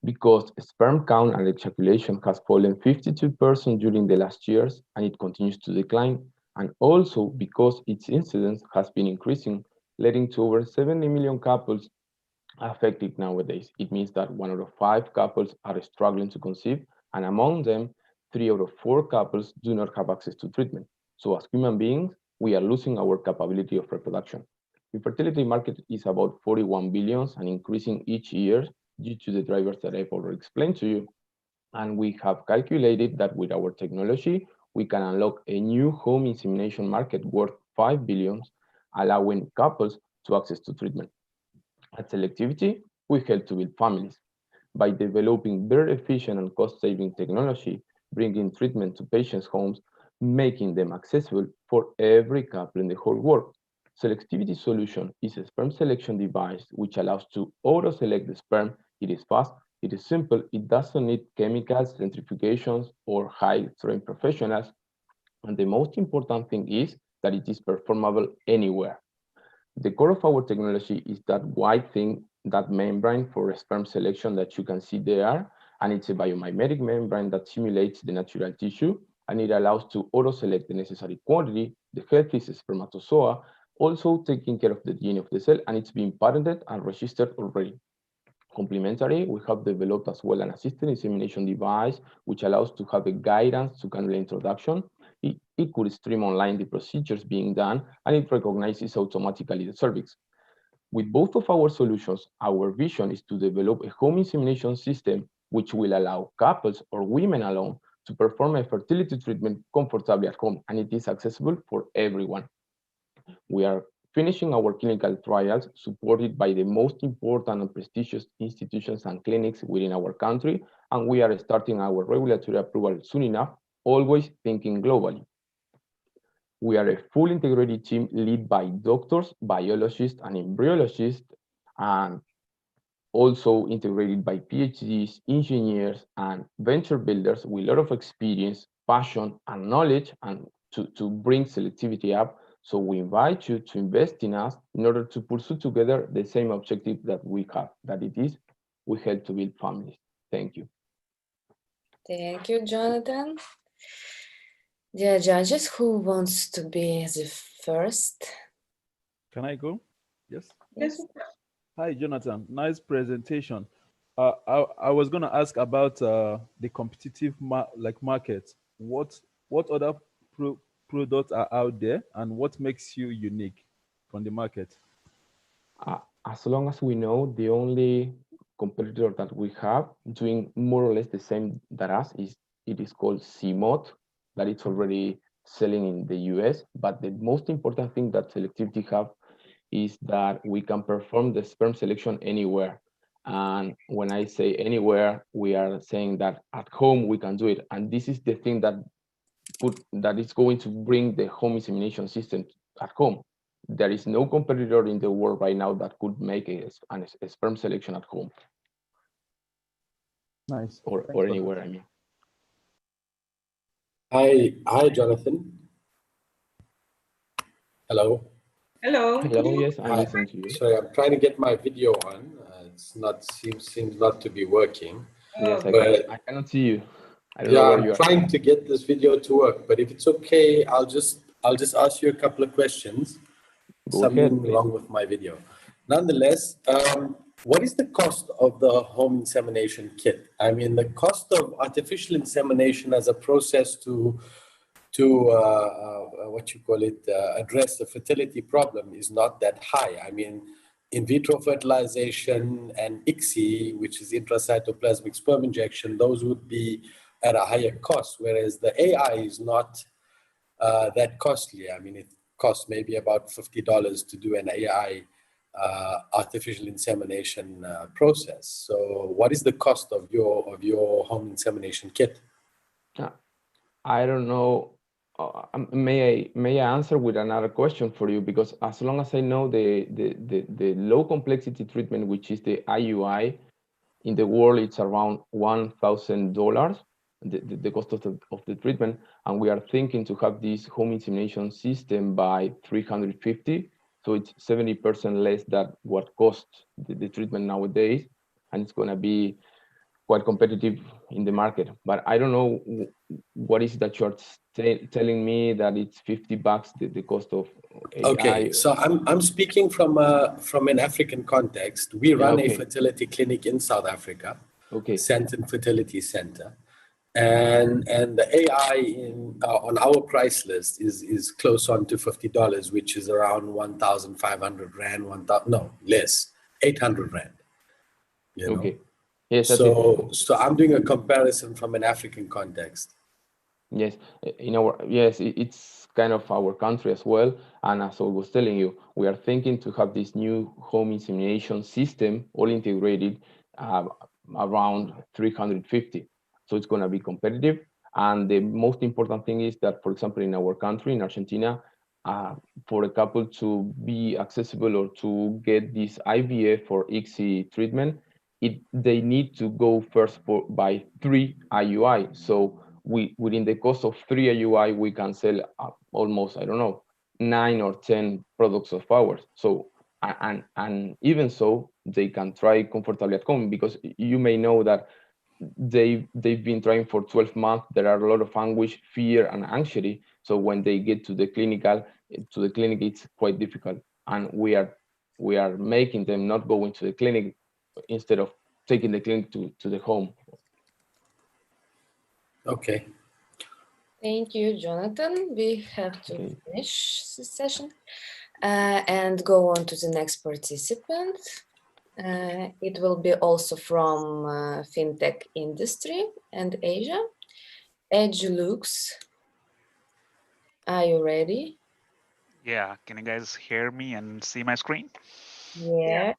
because sperm count and ejaculation has fallen 52% during the last years and it continues to decline, and also because its incidence has been increasing, leading to over 70 million couples affected nowadays. It means that 1 out of 5 couples are struggling to conceive, and among them, 3 out of 4 couples do not have access to treatment. So as human beings, we are losing our capability of reproduction. Infertility market is about 41 billion and increasing each year due to the drivers that I've already explained to you. And we have calculated that with our technology, we can unlock a new home insemination market worth 5 billion, allowing couples to access to treatment. At Selectivity, we help to build families by developing very efficient and cost-saving technology, bringing treatment to patients' homes, making them accessible for every couple in the whole world. Selectivity solution is a sperm selection device which allows to auto-select the sperm. It is fast, it is simple, it doesn't need chemicals, centrifugations, or high-trained professionals. And the most important thing is that it is performable anywhere. The core of our technology is that white thing, that membrane for sperm selection that you can see there, and it's a biomimetic membrane that simulates the natural tissue, and it allows to auto-select the necessary quantity, the healthiest spermatozoa, also taking care of the DNA of the cell, and it's been patented and registered already. Complementary, we have developed as well an assisted insemination device, which allows to have a guidance to cannula introduction. It could stream online the procedures being done, and it recognizes automatically the cervix. With both of our solutions, our vision is to develop a home insemination system which will allow couples or women alone to perform a fertility treatment comfortably at home, and it is accessible for everyone. We are finishing our clinical trials supported by the most important and prestigious institutions and clinics within our country, and we are starting our regulatory approval soon enough, always thinking globally. We are a full integrated team led by doctors, biologists, and embryologists, and also integrated by PhDs, engineers, and venture builders with a lot of experience, passion, and knowledge, and to bring Selectivity up. So we invite you to invest in us in order to pursue together the same objective that we have, that it is, we help to build families. Thank you. Thank you, Jonathan. Dear judges, who wants to be the first? Can I go? Yes. Yes. Hi, Jonathan. Nice presentation. I was going to ask about the competitive market. What other products are out there, and what makes you unique from the market? As long as we know, the only competitor that we have doing more or less the same that us is called CMOT, that it's already selling in the US. But the most important thing that Selectivity have is that we can perform the sperm selection anywhere. And when I say anywhere, we are saying that at home we can do it. And this is the thing that is going to bring the home insemination system at home. There is no competitor in the world right now that could make a sperm selection at home. Nice. Or anywhere, I mean. Hi, Jonathan. Hello. Hello. Hello. Yes, I'm listening to you. Sorry, I'm trying to get my video on. It's not seems not to be working. Yes, I cannot see you. I don't know where you are. I'm trying to get this video to work, but if it's okay, I'll just ask you a couple of questions. Go ahead, along with my video. Nonetheless, what is the cost of the home insemination kit? I mean, the cost of artificial insemination as a process to address the fertility problem is not that high. I mean, in vitro fertilization and ICSI, which is intracytoplasmic sperm injection, those would be at a higher cost, whereas the AI is not that costly. I mean, it costs maybe about $50 to do an AI artificial insemination process. So what is the cost of your home insemination kit? I don't know. May I answer with another question for you? Because as long as I know the low complexity treatment, which is the IUI, in the world it's around $1,000, the cost of the treatment, and we are thinking to have this home insemination system by 350. So it's 70% less than what costs the treatment nowadays, and it's going to be quite competitive in the market. But I don't know what is that you're telling me that it's $50 the cost of AI. Okay, so I'm speaking from an African context. We run a fertility clinic in South Africa, Santon Fertility Center, and the AI on our price list is close on to $50, which is around 1,500 rand, less, 800 rand. You know? Yes, so I'm doing a comparison from an African context. Yes, it's kind of our country as well. And as I was telling you, we are thinking to have this new home insemination system all integrated around 350. So it's going to be competitive. And the most important thing is that, for example, in our country, in Argentina, for a couple to be accessible or to get this IVF or ICSI treatment, they need to go first by 3 IUI. So within the cost of 3 IUI, we can sell almost, I don't know, 9 or 10 products of ours. So, and even so, they can try comfortably at home, because you may know that they've been trying for 12 months. There are a lot of anguish, fear, and anxiety. So when they get to the clinic, it's quite difficult. And we are making them not go into the clinic instead of taking the clinic to the home. Okay. Thank you, Jonathan. We have to finish this session and go on to the next participant. It will be also from fintech industry and Asia. Ajilliax, are you ready? Yeah, can you guys hear me and see my screen? Yeah.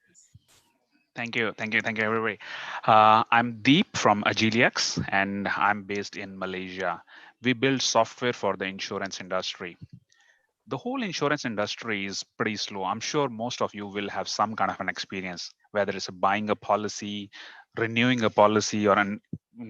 Thank you, everybody. I'm Deep from Ajilliax, and I'm based in Malaysia. We build software for the insurance industry. The whole insurance industry is pretty slow. I'm sure most of you will have some kind of an experience, whether it's buying a policy, renewing a policy, or in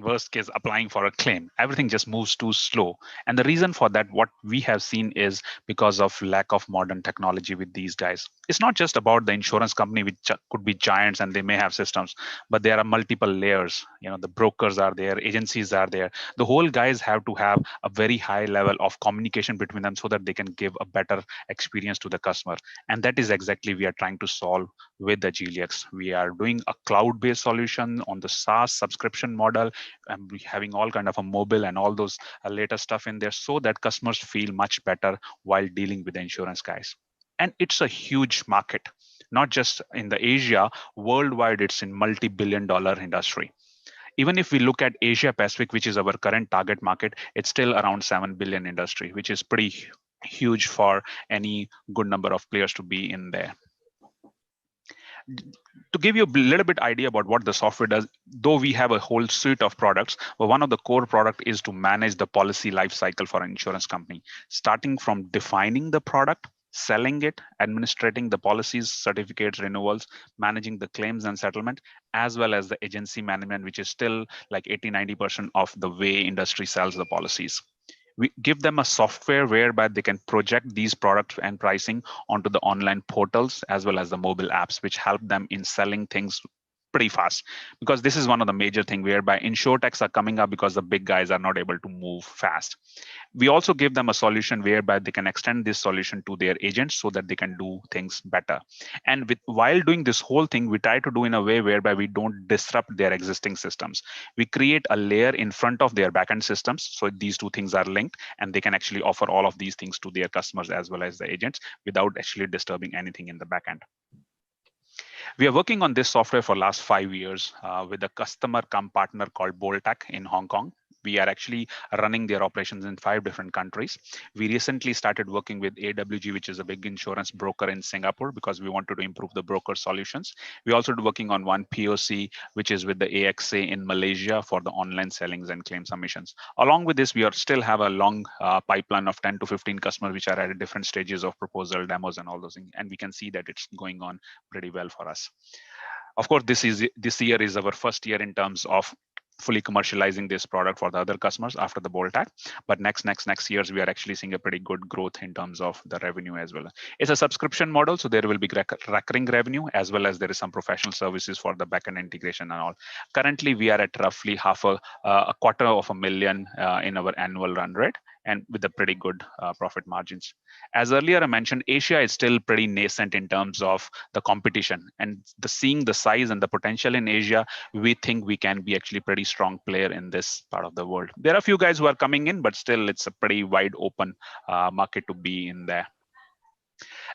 worst case, applying for a claim. Everything just moves too slow. And the reason for that, what we have seen, is because of lack of modern technology with these guys. It's not just about the insurance company, which could be giants and they may have systems, but there are multiple layers. You know, the brokers are there, agencies are there. The whole guys have to have a very high level of communication between them so that they can give a better experience to the customer. And that is exactly we are trying to solve with the Ajilliax. We are doing a cloud-based solution on the SaaS subscription model, and we having all kind of a mobile and all those latest stuff in there, so that customers feel much better while dealing with the insurance guys. And it's a huge market, not just in the Asia, worldwide. It's in multi-billion-dollar industry. Even if we look at Asia Pacific, which is our current target market, it's still around 7 billion industry, which is pretty huge for any good number of players to be in there. To give you a little bit idea about what the software does, though we have a whole suite of products, but one of the core product is to manage the policy life cycle for an insurance company, starting from defining the product, selling it, administrating the policies, certificates, renewals, managing the claims and settlement, as well as the agency management, which is still like 80-90% of the way industry sells the policies. We give them a software whereby they can project these products and pricing onto the online portals as well as the mobile apps, which help them in selling things pretty fast. Because this is one of the major things whereby insurtechs are coming up because the big guys are not able to move fast. We also give them a solution whereby they can extend this solution to their agents so that they can do things better. And while doing this whole thing, we try to do in a way whereby we don't disrupt their existing systems. We create a layer in front of their backend systems, so these two things are linked, and they can actually offer all of these things to their customers as well as the agents without actually disturbing anything in the backend. We are working on this software for last 5 years with a customer cum partner called Boltec in Hong Kong. We are actually running their operations in 5 different countries. We recently started working with AWG, which is a big insurance broker in Singapore, because we wanted to improve the broker solutions. We also working on one POC, which is with the AXA in Malaysia for the online sellings and claim submissions. Along with this, we are still have a long pipeline of 10 to 15 customers, which are at different stages of proposal, demos, and all those things. And we can see that it's going on pretty well for us. Of course, this year is our first year in terms of fully commercializing this product for the other customers after the bolt tag. But next years, we are actually seeing a pretty good growth in terms of the revenue as well. It's a subscription model, so there will be recurring revenue, as well as there is some professional services for the backend integration and all. Currently, we are at roughly $250,000 in our annual run rate, and with a pretty good profit margins. As earlier I mentioned, Asia is still pretty nascent in terms of the competition, and seeing the size and the potential in Asia, we think we can be actually pretty strong player in this part of the world. There are a few guys who are coming in, but still it's a pretty wide open market to be in there.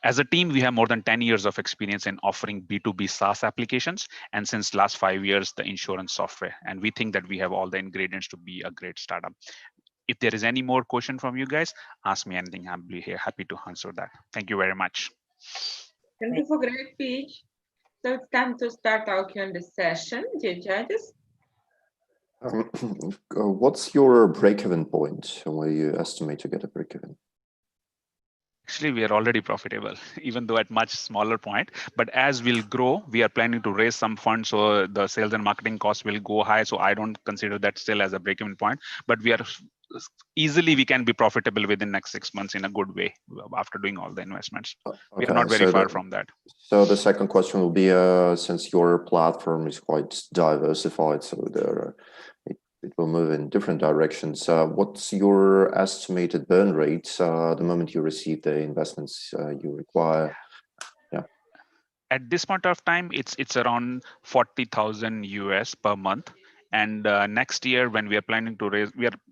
As a team, we have more than 10 years of experience in offering B2B SaaS applications, and since last 5 years, the insurance software. And we think that we have all the ingredients to be a great startup. If there is any more question from you guys, ask me anything. I'll be here happy to answer that. Thank you very much. Thank you for great speech. So it's time to start our Q&A session, dear judges. What's your break-even point where you estimate to get a break-even? Actually, we are already profitable, even though at much smaller point. But as we'll grow, we are planning to raise some funds, so the sales and marketing costs will go high. So I don't consider that still as a break-even point. But we are easily, we can be profitable within next 6 months in a good way after doing all the investments. Okay, we are not very far from that. So the second question will be, since your platform is quite diversified, so it will move in different directions. What's your estimated burn rate the moment you receive the investments you require? Yeah. At this point of time, it's around 40,000 US per month. And next year, when we are planning to raise,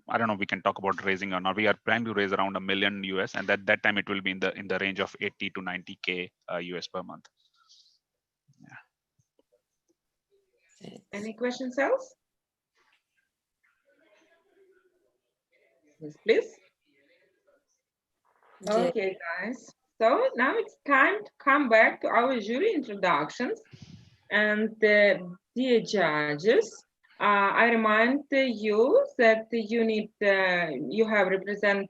I don't know, we can talk about raising or not. We are planning to raise around $1 million US, and at that time it will be in the range of 80 to 90K US per month. Yeah. Any questions else? Yes, please. Okay, guys. So now it's time to come back to our jury introductions. And dear judges, I remind you that you have represent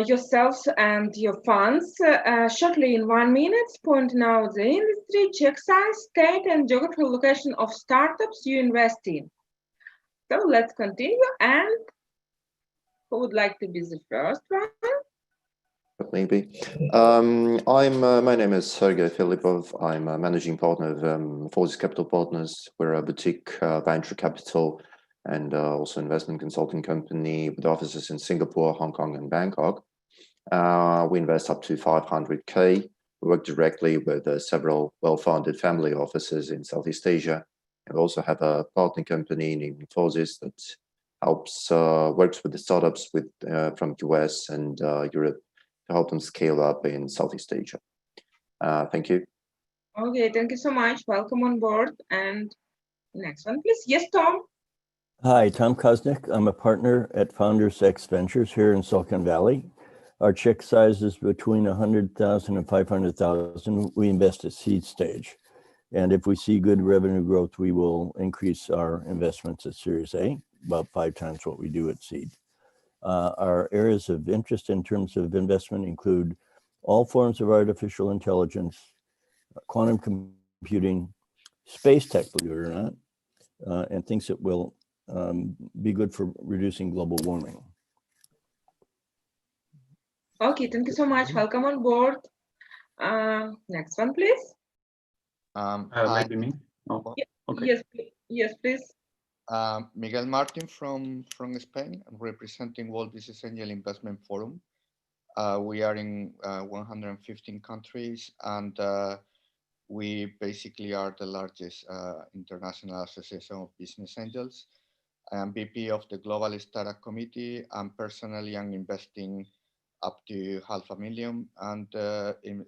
yourselves and your funds shortly in 1 minute, pointing out the industry, check size, state, and geographical location of startups you invest in. So let's continue. And who would like to be the first one? Maybe. My name is Sergey Filipov. I'm a managing partner of Forces Capital Partners. We're a boutique venture capital and also investment consulting company with offices in Singapore, Hong Kong, and Bangkok. We invest up to 500K. We work directly with several well-founded family offices in Southeast Asia. We also have a partner company named Forces that works with the startups from US and Europe to help them scale up in Southeast Asia. Thank you. Okay, thank you so much. Welcome on board. And next one, please. Yes, Tom. Hi, Tom Koznick. I'm a partner at Founders X Ventures here in Silicon Valley. Our check size is between 100,000 and 500,000. We invest at seed stage. And if we see good revenue growth, we will increase our investments at Series A, about 5 times what we do at seed. Our areas of interest in terms of investment include all forms of artificial intelligence, quantum computing, space tech, believe it or not, and things that will be good for reducing global warming. Okay, thank you so much. Welcome on board. Next one, please. Maybe me? Oh, okay. Yes, please. Miguel Martin from Spain. I'm representing World Business Angel Investment Forum. We are in 115 countries, and we basically are the largest international association of business angels. I am VP of the Global Startup Committee, and personally I'm investing up to $500,000, and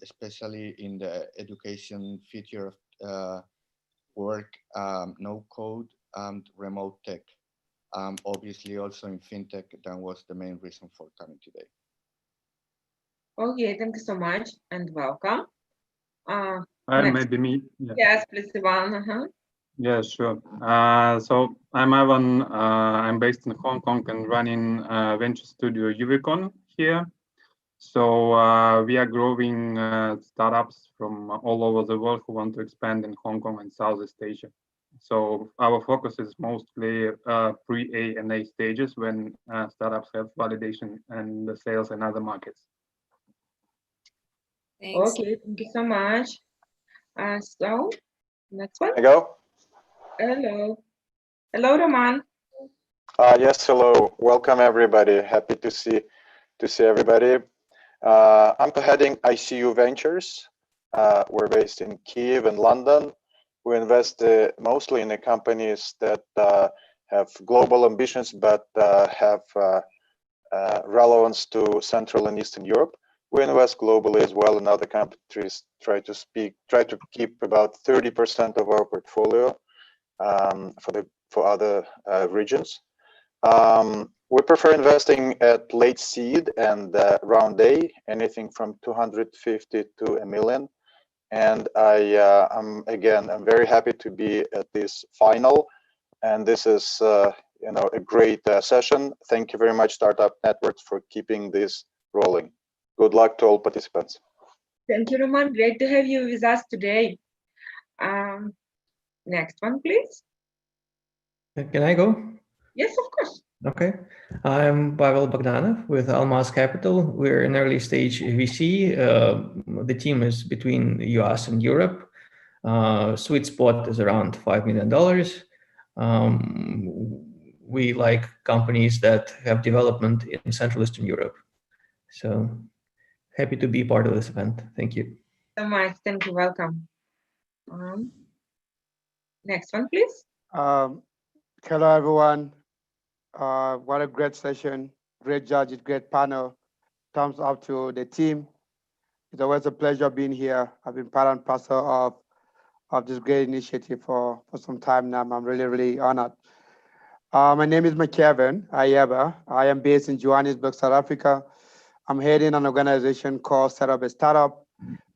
especially in the education future of work, no code, and remote tech. Obviously, also in fintech, that was the main reason for coming today. Okay, thank you so much and welcome. Maybe me. Yeah. Yes, please, Ivan. Yeah, sure. So I'm Ivan. I'm based in Hong Kong and running venture studio Unicorn here. So we are growing startups from all over the world who want to expand in Hong Kong and Southeast Asia. So our focus is mostly pre-A and A stages when startups have validation and the sales in other markets. Thanks. Okay, thank you so much. So next one. I go. Hello. Hello, Roman. Yes, hello. Welcome everybody. Happy to see everybody. I'm heading ICU Ventures. We're based in Kiev and London. We invest mostly in the companies that have global ambitions but have relevance to Central and Eastern Europe. We invest globally as well in other countries. Try to keep about 30% of our portfolio for other regions. We prefer investing at late seed and round A, anything from 250 to $1 million. And I'm very happy to be at this final, and this is a great session. Thank you very much, Startup Networks, for keeping this rolling. Good luck to all participants. Thank you, Roman. Great to have you with us today. Next one, please. Can I go? Yes, of course. Okay. I'm Pavel Bogdanov with Almaz Capital. We're an early stage VC. The team is between the US and Europe. Sweet spot is around $5 million. We like companies that have development in Central Eastern Europe. So happy to be part of this event. Thank you. So much. Thank you. Welcome. Next one, please. Hello, everyone. What a great session. Great judges, great panel. Thumbs up to the team. It's always a pleasure being here. I've been part and parcel of this great initiative for some time now. I'm really, really honored. My name is Kevin Ayeba. I am based in Johannesburg, South Africa. I'm heading an organization called Set Up a Startup.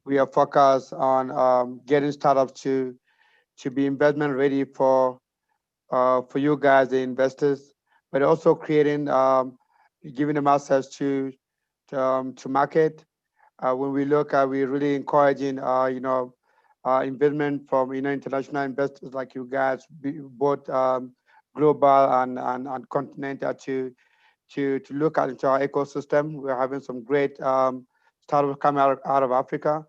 We are focused on getting startups to be investment ready for you guys, the investors, but also creating, giving them access to market. When we look at, we're really encouraging, investment from international investors like you guys, both global and continental, to look at into our ecosystem. We're having some great startups coming out of Africa,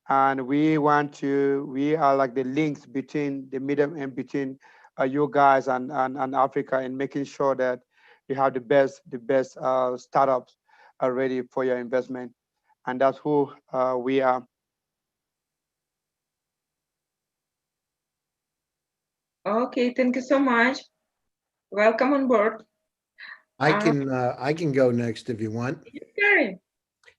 and we are like the links between the middle and between you guys and Africa, in making sure that you have the best startups are ready for your investment, and that's who we are. Okay, thank you so much. Welcome on board. I can go next if you want. Gary.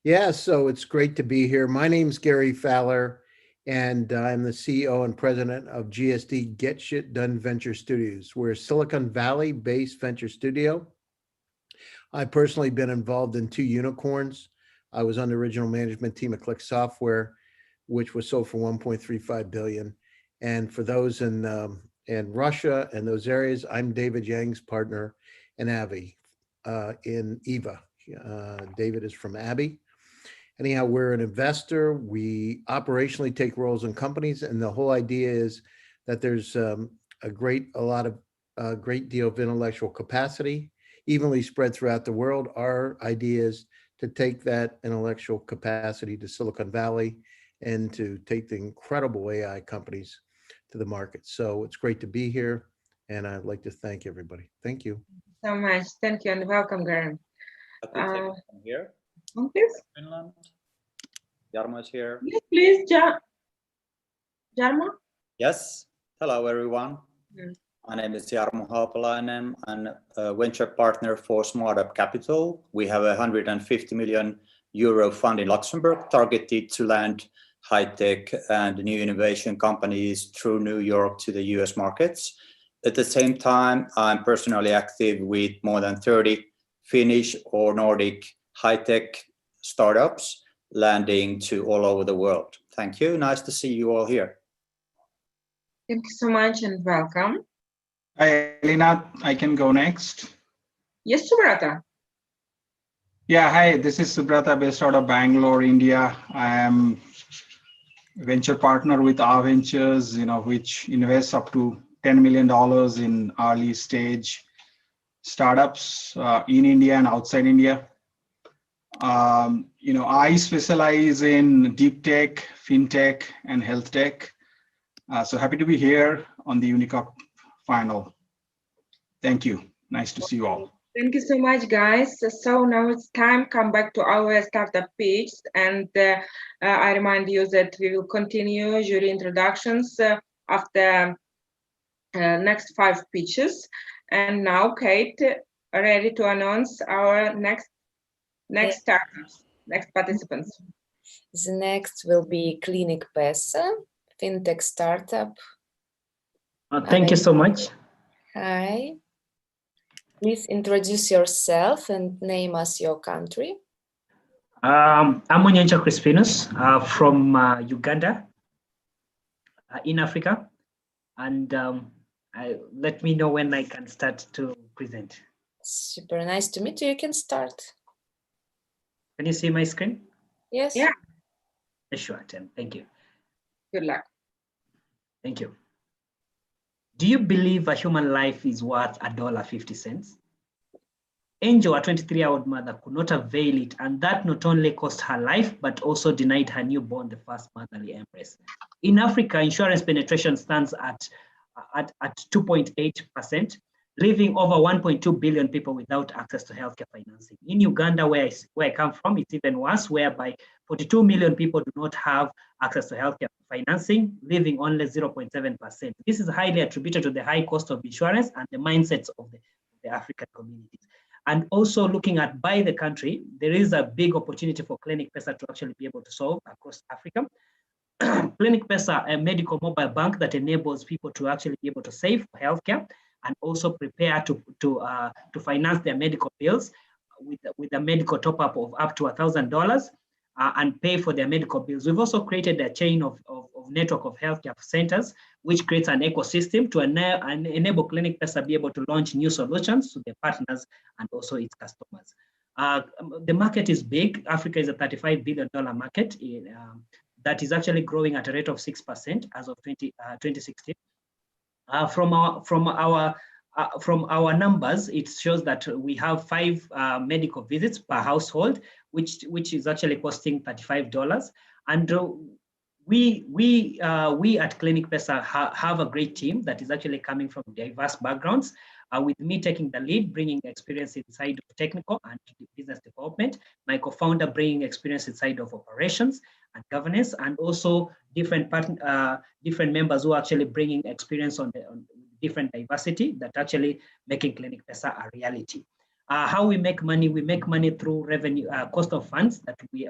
Yeah, so it's great to be here. My name's Gary Fowler, and I'm the CEO and president of GSD Get Shit Done Venture Studios. We're a Silicon Valley-based venture studio. I've personally been involved in 2 unicorns. I was on the original management team at Click Software, which was sold for $1.35 billion. And for those in Russia and those areas, I'm David Yang's partner in Abbey, in EVA. David is from Abbey. Anyhow, we're an investor. We operationally take roles in companies, and the whole idea is that there's a great deal of intellectual capacity, evenly spread throughout the world. Our idea is to take that intellectual capacity to Silicon Valley and to take the incredible AI companies to the market. So it's great to be here, and I'd like to thank everybody. Thank you. So much. Thank you and welcome, Gary. Here. Please. Finland. Jarmo is here. Yes, please, Jarmo. Yes. Hello, everyone. My name is Jarmo Haapalainen. I'm a venture partner for SmartUp Capital. We have a 150 million euro fund in Luxembourg targeted to land high-tech and new innovation companies through New York to the US markets. At the same time, I'm personally active with more than 30 Finnish or Nordic high-tech startups landing to all over the world. Thank you. Nice to see you all here. Thank you so much and welcome. Hi, Elena. I can go next. Yes, Subrata. Yeah, hi. This is Subrata based out of Bangalore, India. I am a venture partner with our Ventures, which invests up to $10 million in early stage startups in India and outside India. I specialize in deep tech, fintech, and health tech. So happy to be here on the Unicorn final. Thank you. Nice to see you all. Thank you so much, guys. So now it's time to come back to our startup pitch. And I remind you that we will continue jury introductions after next 5 pitches. And now, Kate, ready to announce our next startups, next participants. The next will be Clinic Pesa, fintech startup. Thank you so much. Hi. Please introduce yourself and name us your country. I'm Onyencha Crispinus from Uganda in Africa. And let me know when I can start to present. Super nice to meet you. You can start. Can you see my screen? Yes. Yeah. Sure, Tim. Thank you. Good luck. Thank you. Do you believe a human life is worth $1.50? Angel, a 23-year-old mother, could not avail it, and that not only cost her life, but also denied her newborn the first motherly embrace. In Africa, insurance penetration stands at 2.8%, leaving over 1.2 billion people without access to healthcare financing. In Uganda, where I come from, it's even worse, whereby 42 million people do not have access to healthcare financing, leaving only 0.7%. This is highly attributed to the high cost of insurance and the mindsets of the African communities. And also looking at by the country, there is a big opportunity for Clinic Pesa to actually be able to solve across Africa. Clinic Pesa, a medical mobile bank that enables people to actually be able to save for healthcare and also prepare to finance their medical bills with a medical top-up of up to $1,000 and pay for their medical bills. We've also created a chain of network of healthcare centers, which creates an ecosystem to enable Clinic Pesa be able to launch new solutions to their partners and also its customers. The market is big. Africa is a $35 billion market that is actually growing at a rate of 6% as of 2016. From our numbers, it shows that we have 5 medical visits per household, which is actually costing $35. And we at Clinic Pesa have a great team that is actually coming from diverse backgrounds, with me taking the lead, bringing experience inside of technical and business development, my co-founder bringing experience inside of operations and governance, and also different members who are actually bringing experience on different diversity that actually making Clinic Pesa a reality. How we make money through revenue, cost of funds that the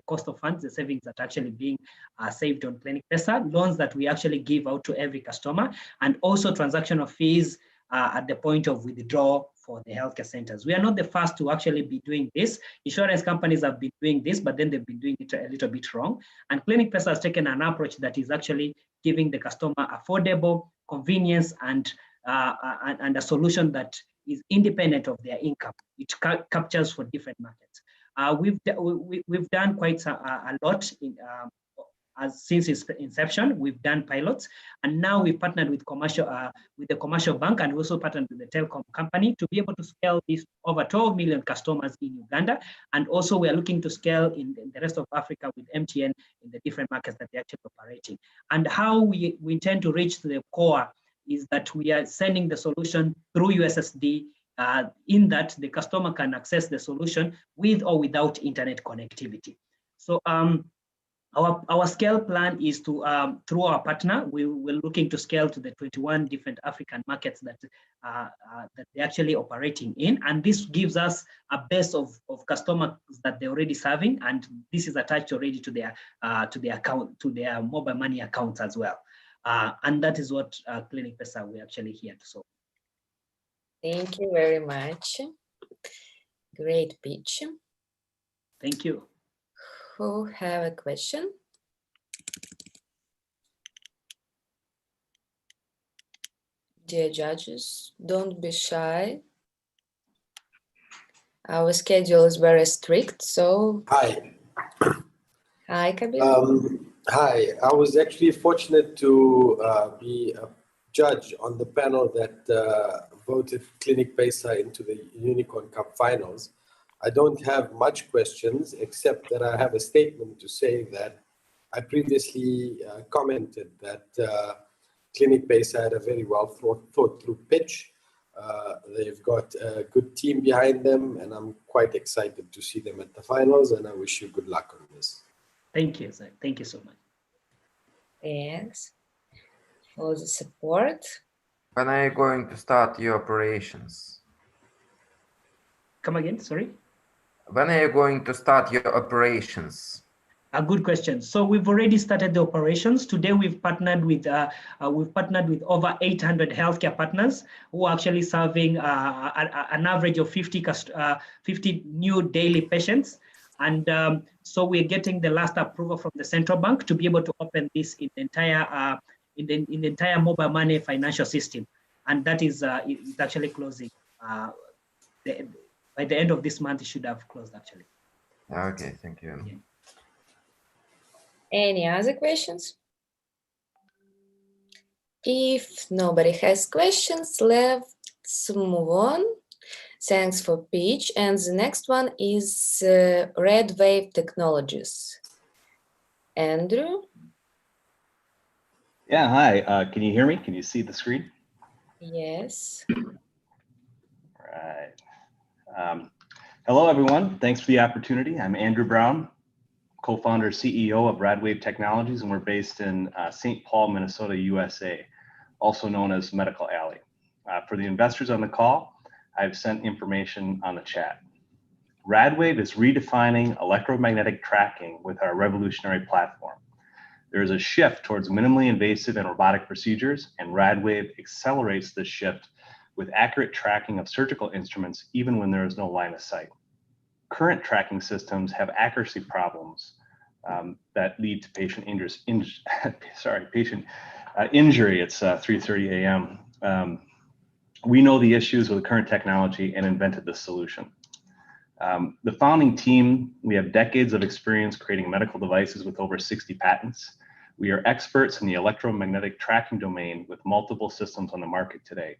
cost of funds, the savings that are actually being saved on Clinic Pesa, loans that we actually give out to every customer, and also transactional fees at the point of withdrawal for the healthcare centers. We are not the first to actually be doing this. Insurance companies have been doing this, but then they've been doing it a little bit wrong. And Clinic Pesa has taken an approach that is actually giving the customer affordable convenience and a solution that is independent of their income. It captures for different markets. We've done quite a lot since its inception. We've done pilots, and now we've partnered with the commercial bank, and also partnered with the telecom company to be able to scale this over 12 million customers in Uganda. And also we are looking to scale in the rest of Africa with MTN in the different markets that they're actually operating. And how we intend to reach the core is that we are sending the solution through USSD, in that the customer can access the solution with or without internet connectivity. So our scale plan is to, through our partner, we're looking to scale to the 21 different African markets that they're actually operating in. And this gives us a base of customers that they're already serving. And this is attached already to their account, to their mobile money accounts as well. And that is what Clinic Pesa we're actually here to solve. Thank you very much. Great pitch. Thank you. Who have a question? Dear judges, don't be shy. Our schedule is very strict, so. Hi. Hi, Kabir. Hi, I was actually fortunate to be a judge on the panel that voted Clinic Pesa into the Unicorn Cup finals. I don't have much questions, except that I have a statement to say that I previously commented that Clinic Pesa had a very well thought through pitch. They've got a good team behind them, and I'm quite excited to see them at the finals, and I wish you good luck on this. Thank you, sir. Thank you so much. Thanks for the support. When are you going to start your operations? Come again, sorry? When are you going to start your operations? A good question. So we've already started the operations. Today we've partnered with over 800 healthcare partners who are actually serving an average of 50 new daily patients. And so we're getting the last approval from the central bank to be able to open this in the entire in the entire mobile money financial system, and that is it's actually closing. By the end of this month, it should have closed actually. Okay, thank you. Yeah. Any other questions? If nobody has questions, let's move on. Thanks for pitch. And the next one is Radwave Technologies. Andrew? Yeah, hi. Can you hear me? Can you see the screen? Yes. Right. Hello, everyone. Thanks for the opportunity. I'm Andrew Brown, co-founder, CEO of Radwave Technologies, and we're based in St. Paul, Minnesota, USA, also known as Medical Alley. For the investors on the call, I've sent information on the chat. Radwave is redefining electromagnetic tracking with our revolutionary platform. There is a shift towards minimally invasive and robotic procedures, and Radwave accelerates this shift with accurate tracking of surgical instruments even when there is no line of sight. Current tracking systems have accuracy problems that lead to patient injury. It's 3:30 a.m. We know the issues with the current technology and invented this solution. The founding team, we have decades of experience creating medical devices with over 60 patents. We are experts in the electromagnetic tracking domain with multiple systems on the market today.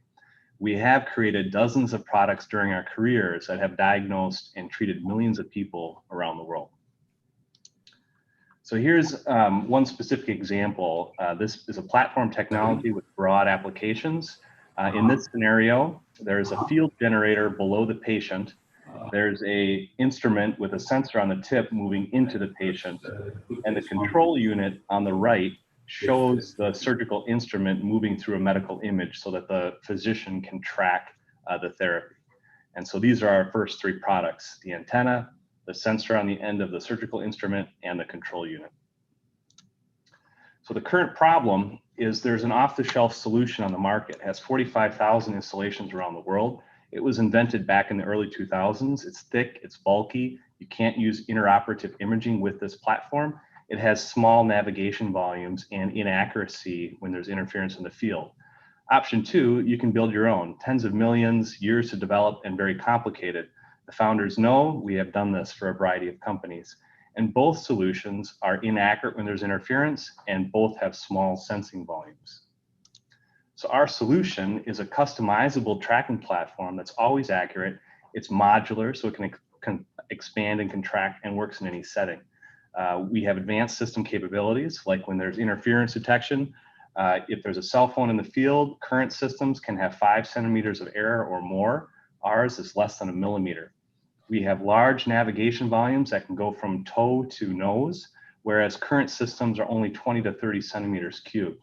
We have created dozens of products during our careers that have diagnosed and treated millions of people around the world. So here's one specific example. This is a platform technology with broad applications. In this scenario, there's a field generator below the patient. There's an instrument with a sensor on the tip moving into the patient, and the control unit on the right shows the surgical instrument moving through a medical image so that the physician can track the therapy. And so these are our first three products: the antenna, the sensor on the end of the surgical instrument, and the control unit. So the current problem is there's an off-the-shelf solution on the market. It has 45,000 installations around the world. It was invented back in the early 2000s. It's thick, it's bulky. You can't use interoperative imaging with this platform. It has small navigation volumes and inaccuracy when there's interference in the field. Option two, you can build your own. Tens of millions, years to develop, and very complicated. The founders know we have done this for a variety of companies. And both solutions are inaccurate when there's interference, and both have small sensing volumes. So our solution is a customizable tracking platform that's always accurate. It's modular, so it can expand and contract and works in any setting. We have advanced system capabilities, like when there's interference detection. If there's a cell phone in the field, current systems can have 5 centimeters of error or more. Ours is less than a millimeter. We have large navigation volumes that can go from toe to nose, whereas current systems are only 20 to 30 centimeters cubed.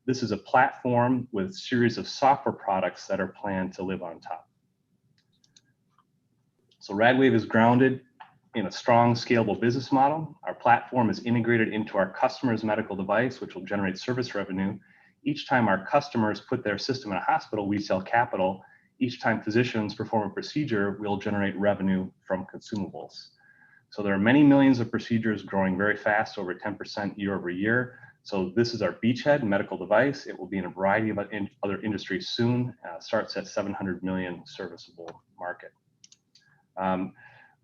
This is a platform with a series of software products that are planned to live on top. So Radwave is grounded in a strong, scalable business model. Our platform is integrated into our customer's medical device, which will generate service revenue. Each time our customers put their system in a hospital, we sell capital. Each time physicians perform a procedure, we'll generate revenue from consumables. So there are many millions of procedures growing very fast, over 10% year over year. So this is our beachhead medical device. It will be in a variety of other industries soon. Starts at 700 million serviceable market.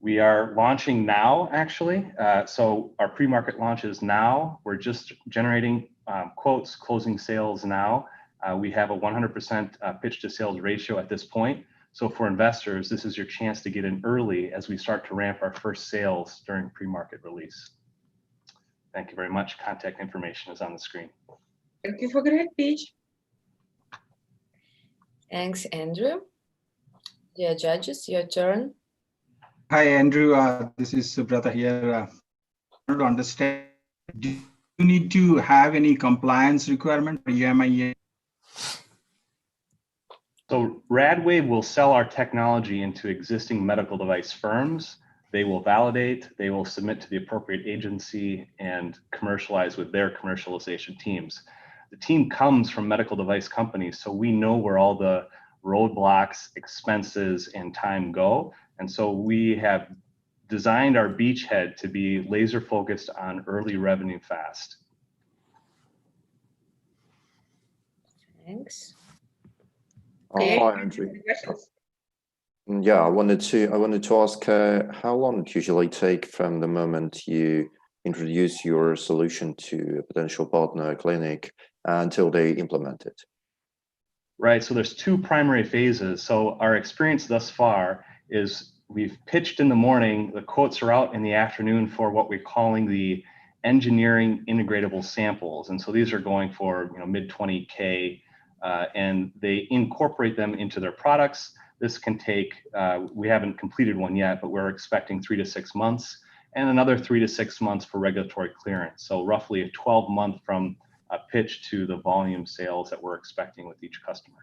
We are launching now, actually. So our pre-market launch is now. We're just generating quotes, closing sales now. We have a 100% pitch to sales ratio at this point. So for investors, this is your chance to get in early as we start to ramp our first sales during pre-market release. Thank you very much. Contact information is on the screen. Thank you for great speech. Thanks, Andrew. Dear judges, your turn. Hi, Andrew. This is Subrata here. I want to understand, do you need to have any compliance requirement for UMIA? So Radwave will sell our technology into existing medical device firms. They will validate, they will submit to the appropriate agency and commercialize with their commercialization teams. The team comes from medical device companies, so we know where all the roadblocks, expenses, and time go. And so we have designed our beachhead to be laser focused on early revenue fast. Thanks. Hi, Andrew. Yeah, I wanted to ask how long it usually take from the moment you introduce your solution to a potential partner clinic until they implement it. Right, so there's two primary phases. So our experience thus far is we've pitched in the morning, the quotes are out in the afternoon for what we're calling the engineering integratable samples. And so these are going for mid 20K and they incorporate them into their products. This can take, we haven't completed one yet, but we're expecting 3 to 6 months and another 3 to 6 months for regulatory clearance. So roughly a 12-month from a pitch to the volume sales that we're expecting with each customer.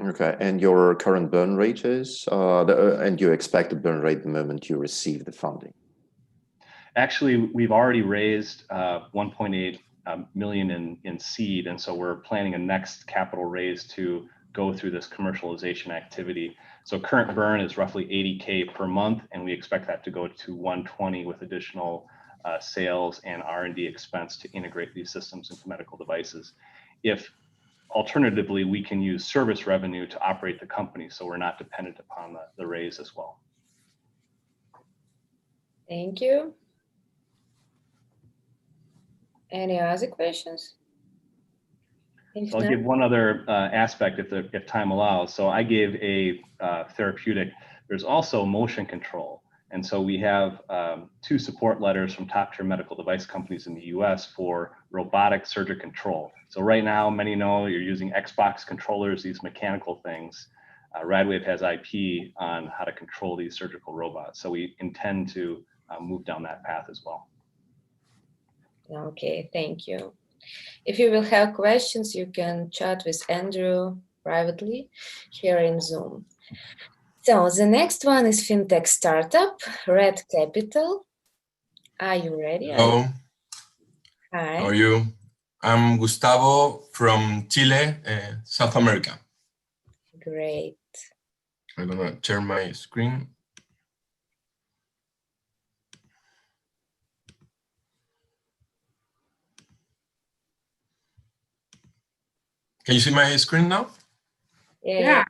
Okay, and your current burn rate is, and you expect the burn rate the moment you receive the funding? Actually, we've already raised 1.8 million in seed, and so we're planning a next capital raise to go through this commercialization activity. So current burn is roughly 80K per month, and we expect that to go to 120 with additional sales and R&D expense to integrate these systems into medical devices. If alternatively, we can use service revenue to operate the company, so we're not dependent upon the raise as well. Thank you. Any other questions? So I'll give one other aspect if time allows. So I gave a therapeutic. There's also motion control. And so we have 2 support letters from top-tier medical device companies in the US for robotic surgery control. So right now, many know you're using Xbox controllers, these mechanical things. Radwave has IP on how to control these surgical robots. So we intend to move down that path as well. Okay, thank you. If you will have questions, you can chat with Andrew privately here in Zoom. So the next one is fintech startup, Red Capital. Are you ready? Hello. Hi. How are you? I'm Gustavo from Chile, South America. Great. I'm gonna share my screen. Can you see my screen now? Yeah.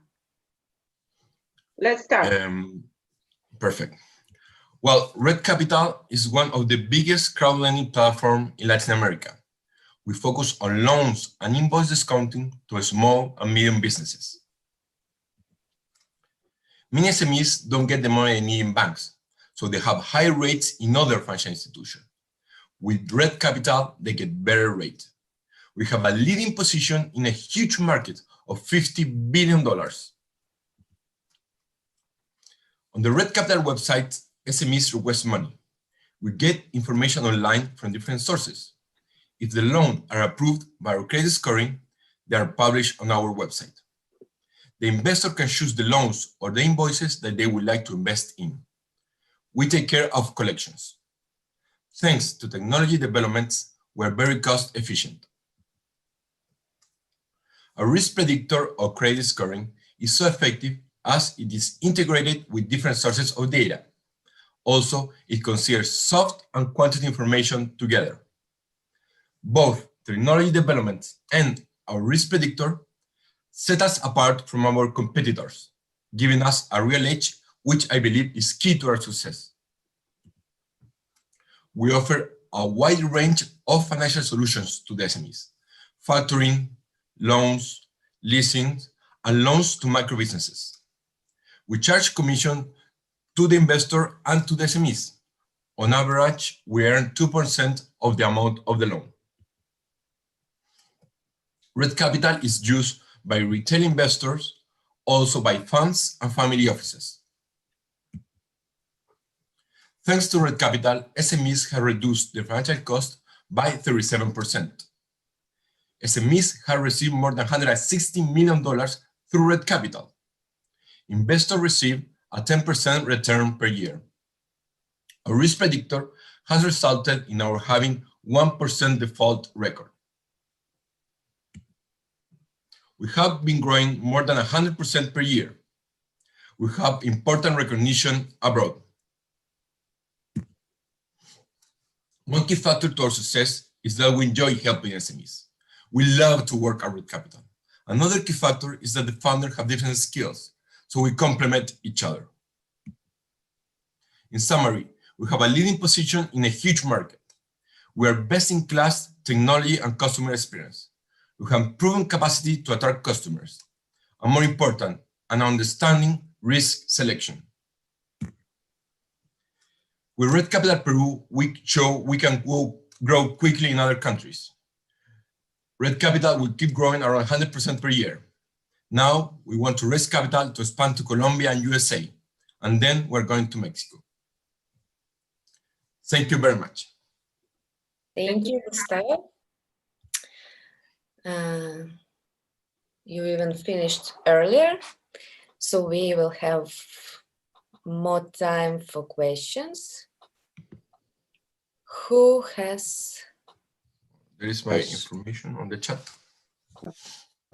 Let's start. Perfect. Well, Red Capital is one of the biggest crowdlending platforms in Latin America. We focus on loans and invoice discounting to small and medium businesses. Many SMEs don't get the money they need in banks, so they have high rates in other financial institutions. With Red Capital, they get better rates. We have a leading position in a huge market of $50 billion. On the Red Capital website, SMEs request money. We get information online from different sources. If the loans are approved by our credit scoring, they are published on our website. The investor can choose the loans or the invoices that they would like to invest in. We take care of collections. Thanks to technology developments, we're very cost efficient. A risk predictor or credit scoring is so effective as it is integrated with different sources of data. Also, it considers soft and quantity information together. Both technology development and our risk predictor set us apart from our competitors, giving us a real edge, which I believe is key to our success. We offer a wide range of financial solutions to the SMEs: factoring, loans, leasing, and loans to microbusinesses. We charge commission to the investor and to the SMEs. On average, we earn 2% of the amount of the loan. Red capital is used by retail investors, also by funds and family offices. Thanks to Red Capital, SMEs have reduced their financial cost by 37%. SMEs have received more than $160 million through Red Capital. Investors receive a 10% return per year. A risk predictor has resulted in our having 1% default record. We have been growing more than 100% per year. We have important recognition abroad. One key factor to our success is that we enjoy helping SMEs. We love to work at Red Capital. Another key factor is that the founders have different skills, so we complement each other. In summary, we have a leading position in a huge market. We are best-in-class technology and customer experience. We have proven capacity to attract customers, and more important, an understanding risk selection. With Red Capital Peru, we show we can grow quickly in other countries. Red Capital will keep growing around 100% per year. Now, we want to raise capital to expand to Colombia and USA, and then we're going to Mexico. Thank you very much. Thank you, Gustavo. You even finished earlier, so we will have more time for questions. Who has? There is my information on the chat.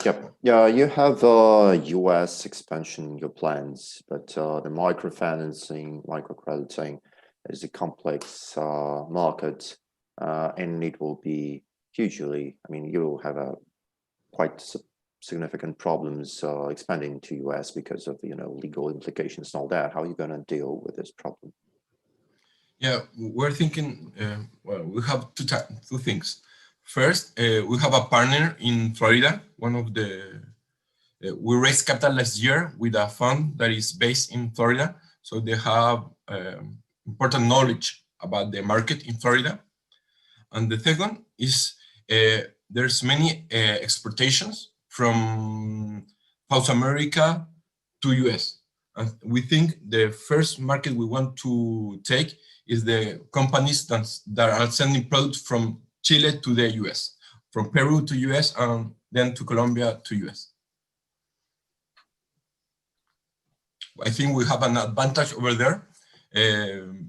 Yep. Yeah, you have US expansion in your plans, but the microfinancing, microcrediting is a complex market, and it will be hugely, I mean, you will have a quite significant problems expanding to US because of, legal implications and all that. How are you going to deal with this problem? Yeah, we're thinking, well, we have two things. First, we have a partner in Florida. We raised capital last year with a fund that is based in Florida. So they have important knowledge about the market in Florida. And the second is there's many exportations from South America to US. And we think the first market we want to take is the companies that are sending products from Chile to the US, from Peru to US, and then to Colombia to US. I think we have an advantage over there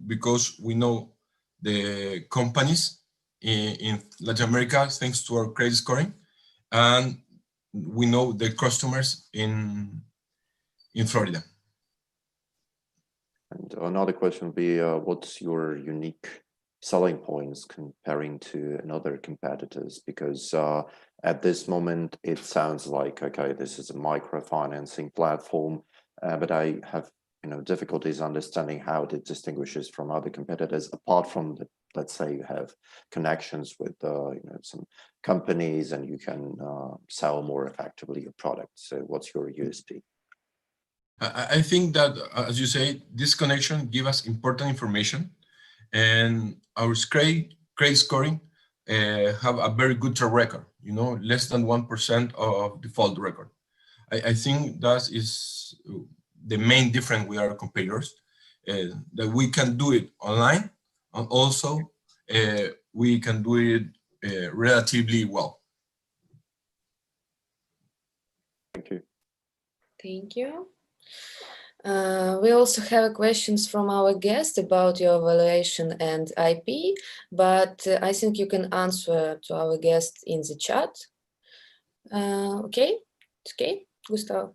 because we know the companies in Latin America thanks to our credit scoring, and we know the customers in Florida. And another question would be, what's your unique selling points comparing to another competitors? Because at this moment, it sounds like, okay, this is a microfinancing platform, but I have difficulties understanding how it distinguishes from other competitors, apart from the, let's say you have connections with some companies and you can sell more effectively your product. So what's your USP? I think that, as you say, this connection gives us important information, and our credit scoring have a very good track record, less than 1% of default record. I think that is the main difference with our competitors, that we can do it online, and also we can do it relatively well. Thank you. Thank you. We also have questions from our guest about your evaluation and IP, but I think you can answer to our guest in the chat. Okay, Okay, Gustav?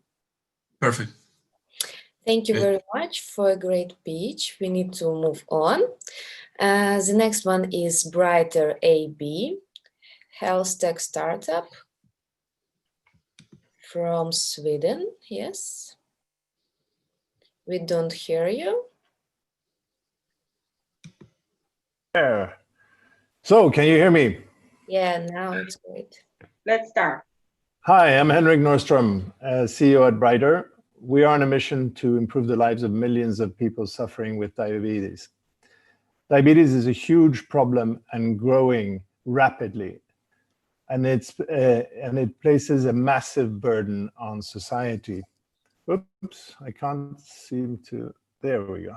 Perfect. Thank you very much for a great pitch. We need to move on. The next one is Brighter AB, healthtech startup from Sweden. Yes. We don't hear you. There. So, can you hear me? Yeah, now it's great. Let's start. Hi, I'm Henrik Nordstrom, CEO at Brighter. We are on a mission to improve the lives of millions of people suffering with diabetes. Diabetes is a huge problem and growing rapidly, and it places a massive burden on society. Oops, I can't seem to. There we go.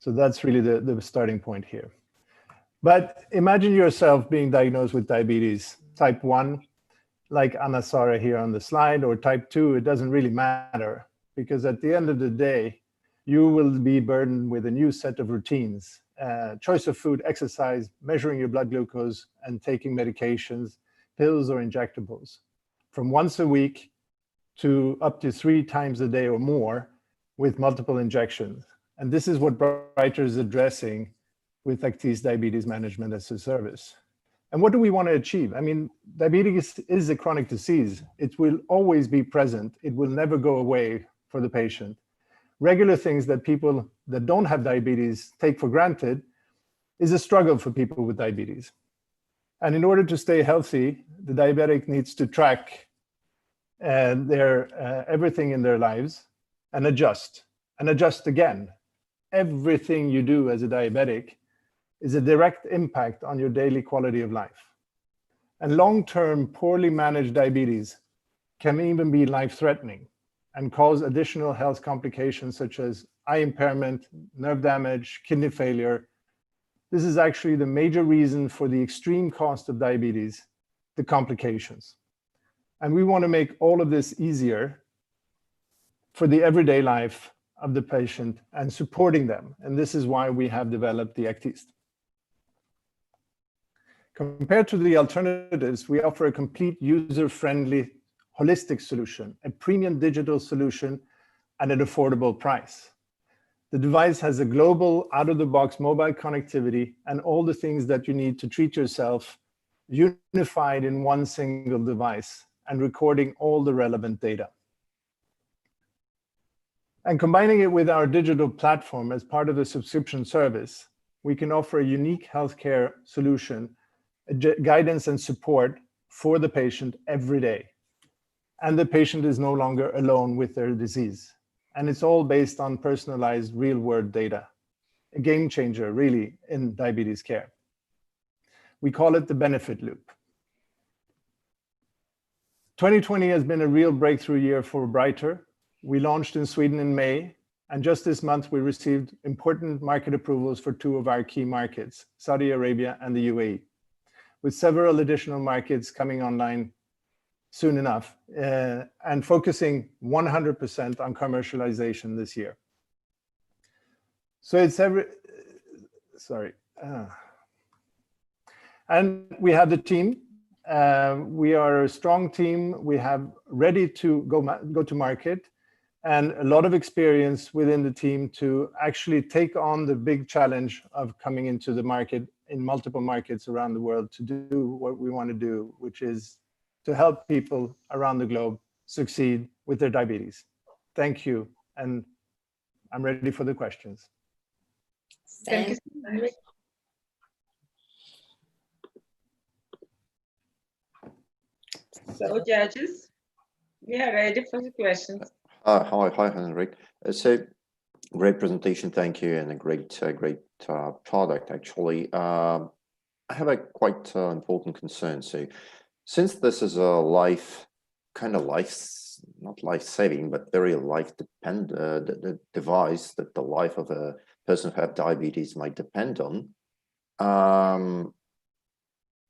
So that's really the starting point here. But imagine yourself being diagnosed with diabetes type 1, like Anna Sara here on the slide, or type 2. It doesn't really matter, because at the end of the day, you will be burdened with a new set of routines, choice of food, exercise, measuring your blood glucose, and taking medications, pills or injectables, from once a week to up to 3 times a day or more with multiple injections. And this is what Brighter is addressing with Actis Diabetes Management as a Service. And what do we want to achieve? I mean, diabetes is a chronic disease. It will always be present. It will never go away for the patient. Regular things that people that don't have diabetes take for granted is a struggle for people with diabetes. And in order to stay healthy, the diabetic needs to track everything in their lives and adjust again. Everything you do as a diabetic is a direct impact on your daily quality of life. And long-term, poorly managed diabetes can even be life-threatening and cause additional health complications such as eye impairment, nerve damage, kidney failure. This is actually the major reason for the extreme cost of diabetes, the complications. And we want to make all of this easier for the everyday life of the patient and supporting them. And this is why we have developed the Actis. Compared to the alternatives, we offer a complete user-friendly, holistic solution, a premium digital solution at an affordable price. The device has a global, out-of-the-box mobile connectivity and all the things that you need to treat yourself unified in one single device and recording all the relevant data. And combining it with our digital platform as part of the subscription service, we can offer a unique healthcare solution, guidance and support for the patient every day. And the patient is no longer alone with their disease. And it's all based on personalized real-world data, a game changer really in diabetes care. We call it the benefit loop. 2020 has been a real breakthrough year for Brighter. We launched in Sweden in May, and just this month we received important market approvals for 2 of our key markets, Saudi Arabia and the UAE, with several additional markets coming online soon enough, and focusing 100% on commercialization this year. So it's and we have the team. We are a strong team. We have ready to go to market, and a lot of experience within the team to actually take on the big challenge of coming into the market in multiple markets around the world to do what we want to do, which is to help people around the globe succeed with their diabetes. Thank you, and I'm ready for the questions. Thank you so much. So, judges, we are ready for the questions. Hi, Henrik. So, great presentation, thank you, and a great product, actually. I have a quite important concern. So, since this is a not life-saving, but very life-dependent device that the life of a person who has diabetes might depend on,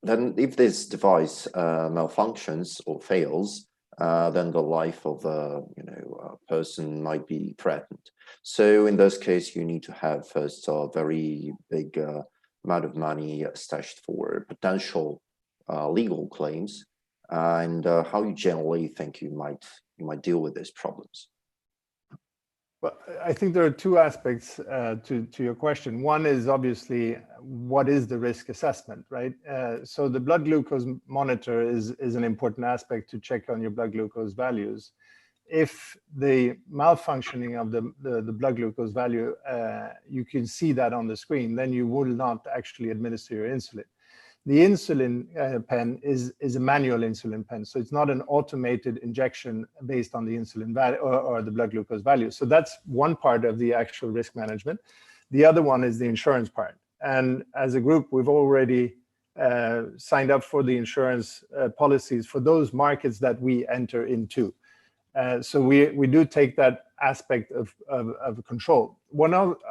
then if this device malfunctions or fails, then the life of a person might be threatened. So in this case, you need to have first a very big amount of money stashed for potential legal claims. and how you generally think you might deal with these problems? Well, I think there are two aspects to your question. One is obviously, what is the risk assessment, right? So the blood glucose monitor is an important aspect to check on your blood glucose values. If the malfunctioning of the blood glucose value, you can see that on the screen, then you will not actually administer your insulin. The insulin pen is a manual insulin pen, so it's not an automated injection based on the insulin value or the blood glucose value. So that's one part of the actual risk management. The other one is the insurance part. And as a group, we've already signed up for the insurance policies for those markets that we enter into. So we do take that aspect of control.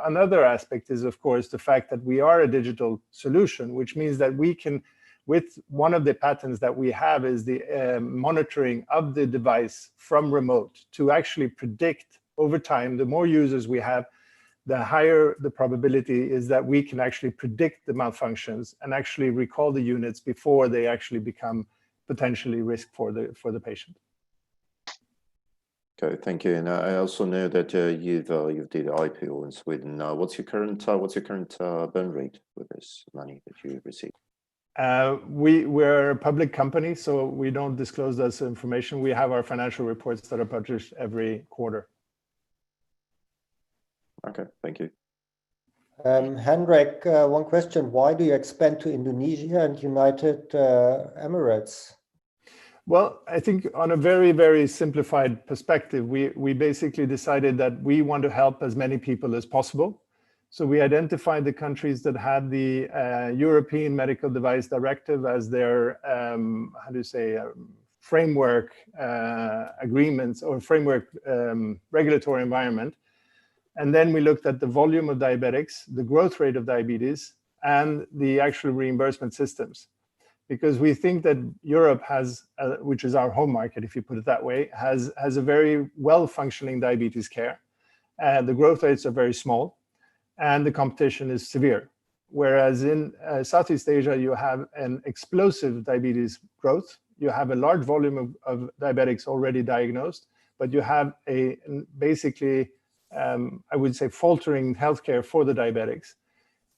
Another aspect is, of course, the fact that we are a digital solution, which means that we can, with one of the patents that we have is the monitoring of the device from remote to actually predict over time. The more users we have, the higher the probability is that we can actually predict the malfunctions and actually recall the units before they actually become potentially risk for the patient. Okay, thank you. And I also know that you've did IPO in Sweden. What's your current burn rate with this money that you received? We're a public company, so we don't disclose this information. We have our financial reports that are published every quarter. Okay, thank you. Henrik, one question. Why do you expand to Indonesia and United Emirates? Well, I think on a very, very simplified perspective, we basically decided that we want to help as many people as possible. So we identified the countries that had the European Medical Device Directive as their, framework agreements or framework regulatory environment. And then we looked at the volume of diabetics, the growth rate of diabetes, and the actual reimbursement systems. Because we think that Europe has, which is our home market, if you put it that way, has a very well-functioning diabetes care. The growth rates are very small, and the competition is severe. Whereas in Southeast Asia, you have an explosive diabetes growth. You have a large volume of diabetics already diagnosed, but you have a basically, I would say, faltering healthcare for the diabetics.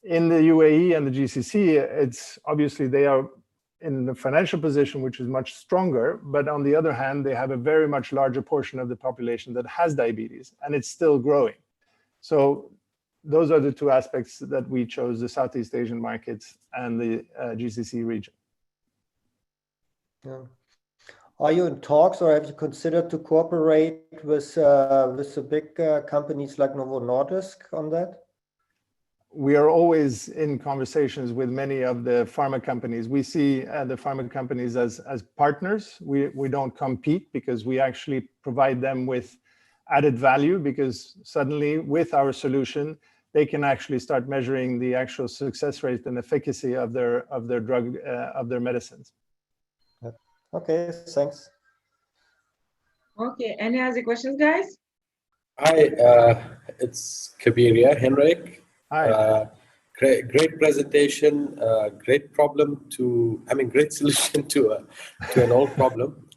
In the UAE and the GCC, it's obviously they are in the financial position, which is much stronger, but on the other hand, they have a very much larger portion of the population that has diabetes, and it's still growing. So those are the two aspects that we chose, the Southeast Asian markets and the GCC region. Yeah. Are you in talks or have you considered to cooperate with the big companies like Novo Nordisk on that? We are always in conversations with many of the pharma companies. We see the pharma companies as partners. We don't compete because we actually provide them with added value, because suddenly with our solution, they can actually start measuring the actual success rate and efficacy of their drug, of their medicines. Okay, thanks. Okay, any other questions, guys? Hi, it's Kabir, Henrik. Hi. Great presentation, great problem great solution to an old problem.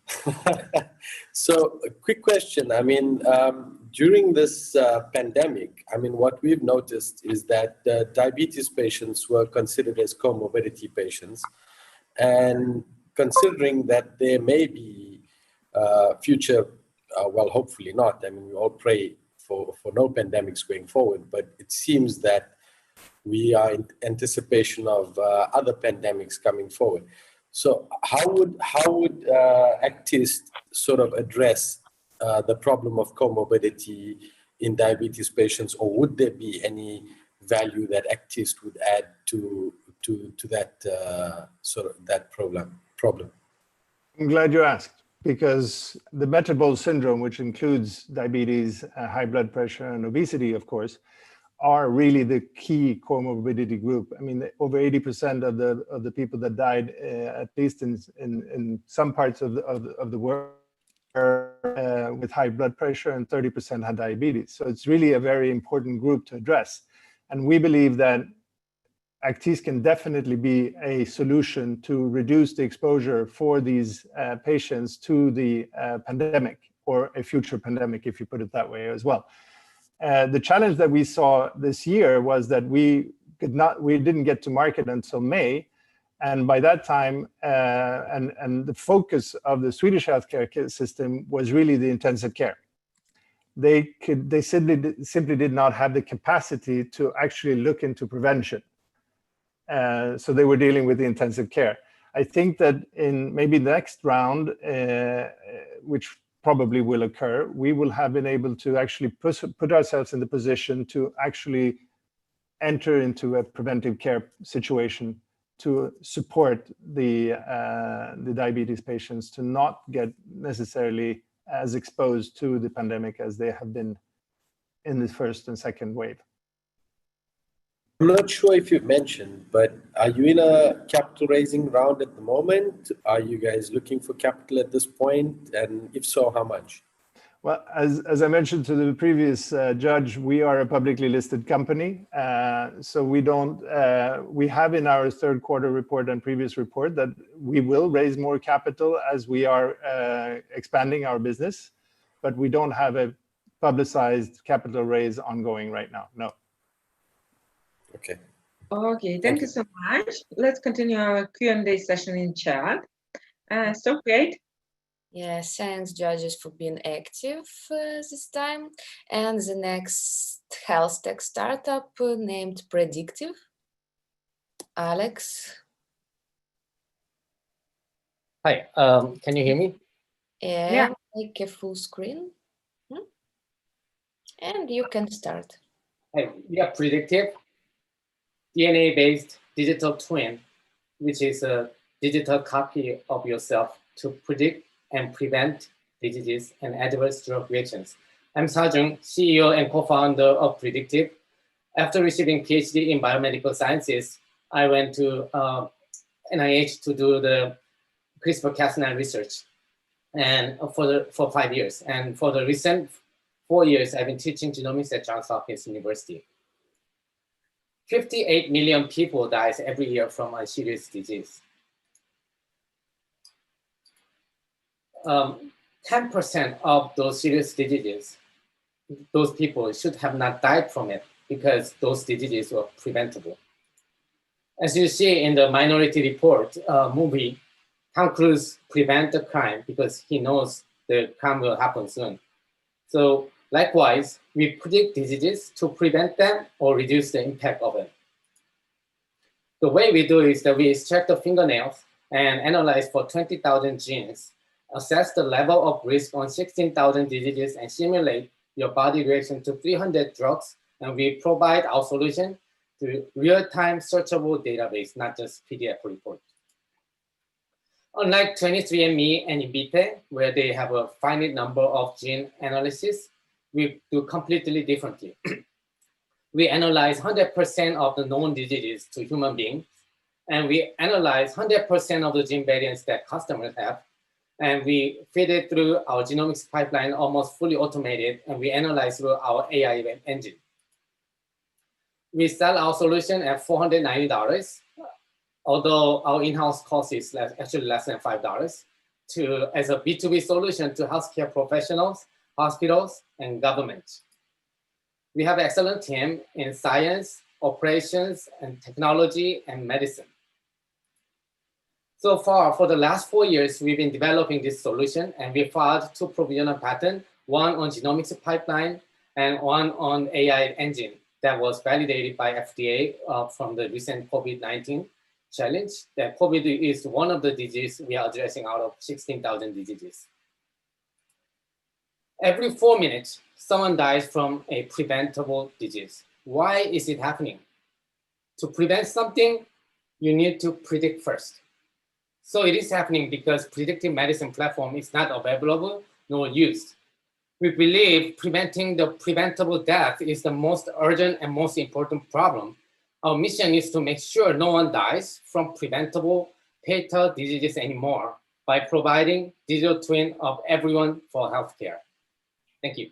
So a quick question, during this pandemic, what we've noticed is that diabetes patients were considered as comorbidity patients, and considering that there may be future, well, hopefully not, we all pray for no pandemics going forward, but it seems that we are in anticipation of other pandemics coming forward. So how would Actist sort of address the problem of comorbidity in diabetes patients, or would there be any value that Actist would add to that that problem? I'm glad you asked, because the metabolic syndrome, which includes diabetes, high blood pressure, and obesity, of course, are really the key comorbidity group. Over 80% of the people that died, at least in some parts of the world, with high blood pressure, and 30% had diabetes. So it's really a very important group to address. And we believe that Actis can definitely be a solution to reduce the exposure for these patients to the pandemic, or a future pandemic, if you put it that way as well. The challenge that we saw this year was that we didn't get to market until May, and by that time, and the focus of the Swedish healthcare system was really the intensive care. They simply did not have the capacity to actually look into prevention. So they were dealing with the intensive care. I think that in maybe the next round, which probably will occur, we will have been able to actually put ourselves in the position to actually enter into a preventive care situation to support the diabetes patients to not get necessarily as exposed to the pandemic as they have been in the first and second wave. I'm not sure if you've mentioned, but are you in a capital raising round at the moment? Are you guys looking for capital at this point? And if so, how much? Well, as I mentioned to the previous judge, we are a publicly listed company. So we have in our third quarter report and previous report that we will raise more capital as we are expanding our business, but we don't have a publicized capital raise ongoing right now, no. Okay. Okay, thank you so much. Let's continue our Q&A session in chat. So great. Yes, thanks, judges, for being active this time. And the next health tech startup named Predictive. Alex. Hi, can you hear me? Yeah. Make a full screen. And you can start. Hey, we are Predictive, DNA-based digital twin, which is a digital copy of yourself to predict and prevent diseases and adverse drug reactions. I'm Sajung, CEO and co-founder of Predictive. After receiving PhD in biomedical sciences, I went to NIH to do the CRISPR-Cas9 research, and for 5 years. And for the recent 4 years, I've been teaching genomics at Johns Hopkins University. 58 million people die every year from a serious disease. 10% of those serious diseases, those people should have not died from it because those diseases were preventable. As you see in the Minority Report movie, Tom Cruise prevents the crime because he knows the crime will happen soon. So likewise, we predict diseases to prevent them or reduce the impact of it. The way we do is that we extract the fingernails and analyze for 20,000 genes, assess the level of risk on 16,000 diseases, and simulate your body reaction to 300 drugs. And we provide our solution to real-time searchable database, not just PDF report. Unlike 23andMe and Invitae, where they have a finite number of gene analysis, we do completely differently. We analyze 100% of the known diseases to human beings, and we analyze 100% of the gene variants that customers have, and we feed it through our genomics pipeline, almost fully automated, and we analyze through our AI engine. We sell our solution at $490, although our in-house cost is actually less than $5, as a B2B solution to healthcare professionals, hospitals, and government. We have an excellent team in science, operations, and technology, and medicine. So far, for the last 4 years, we've been developing this solution, and we filed 2 provisional patents, one on genomics pipeline and one on AI engine that was validated by FDA from the recent COVID-19 challenge. That COVID is one of the diseases we are addressing out of 16,000 diseases. Every 4 minutes, someone dies from a preventable disease. Why is it happening? To prevent something, you need to predict first. So it is happening because predictive medicine platform is not available nor used. We believe preventing the preventable death is the most urgent and most important problem. Our mission is to make sure no one dies from preventable fatal diseases anymore by providing digital twin of everyone for healthcare. Thank you.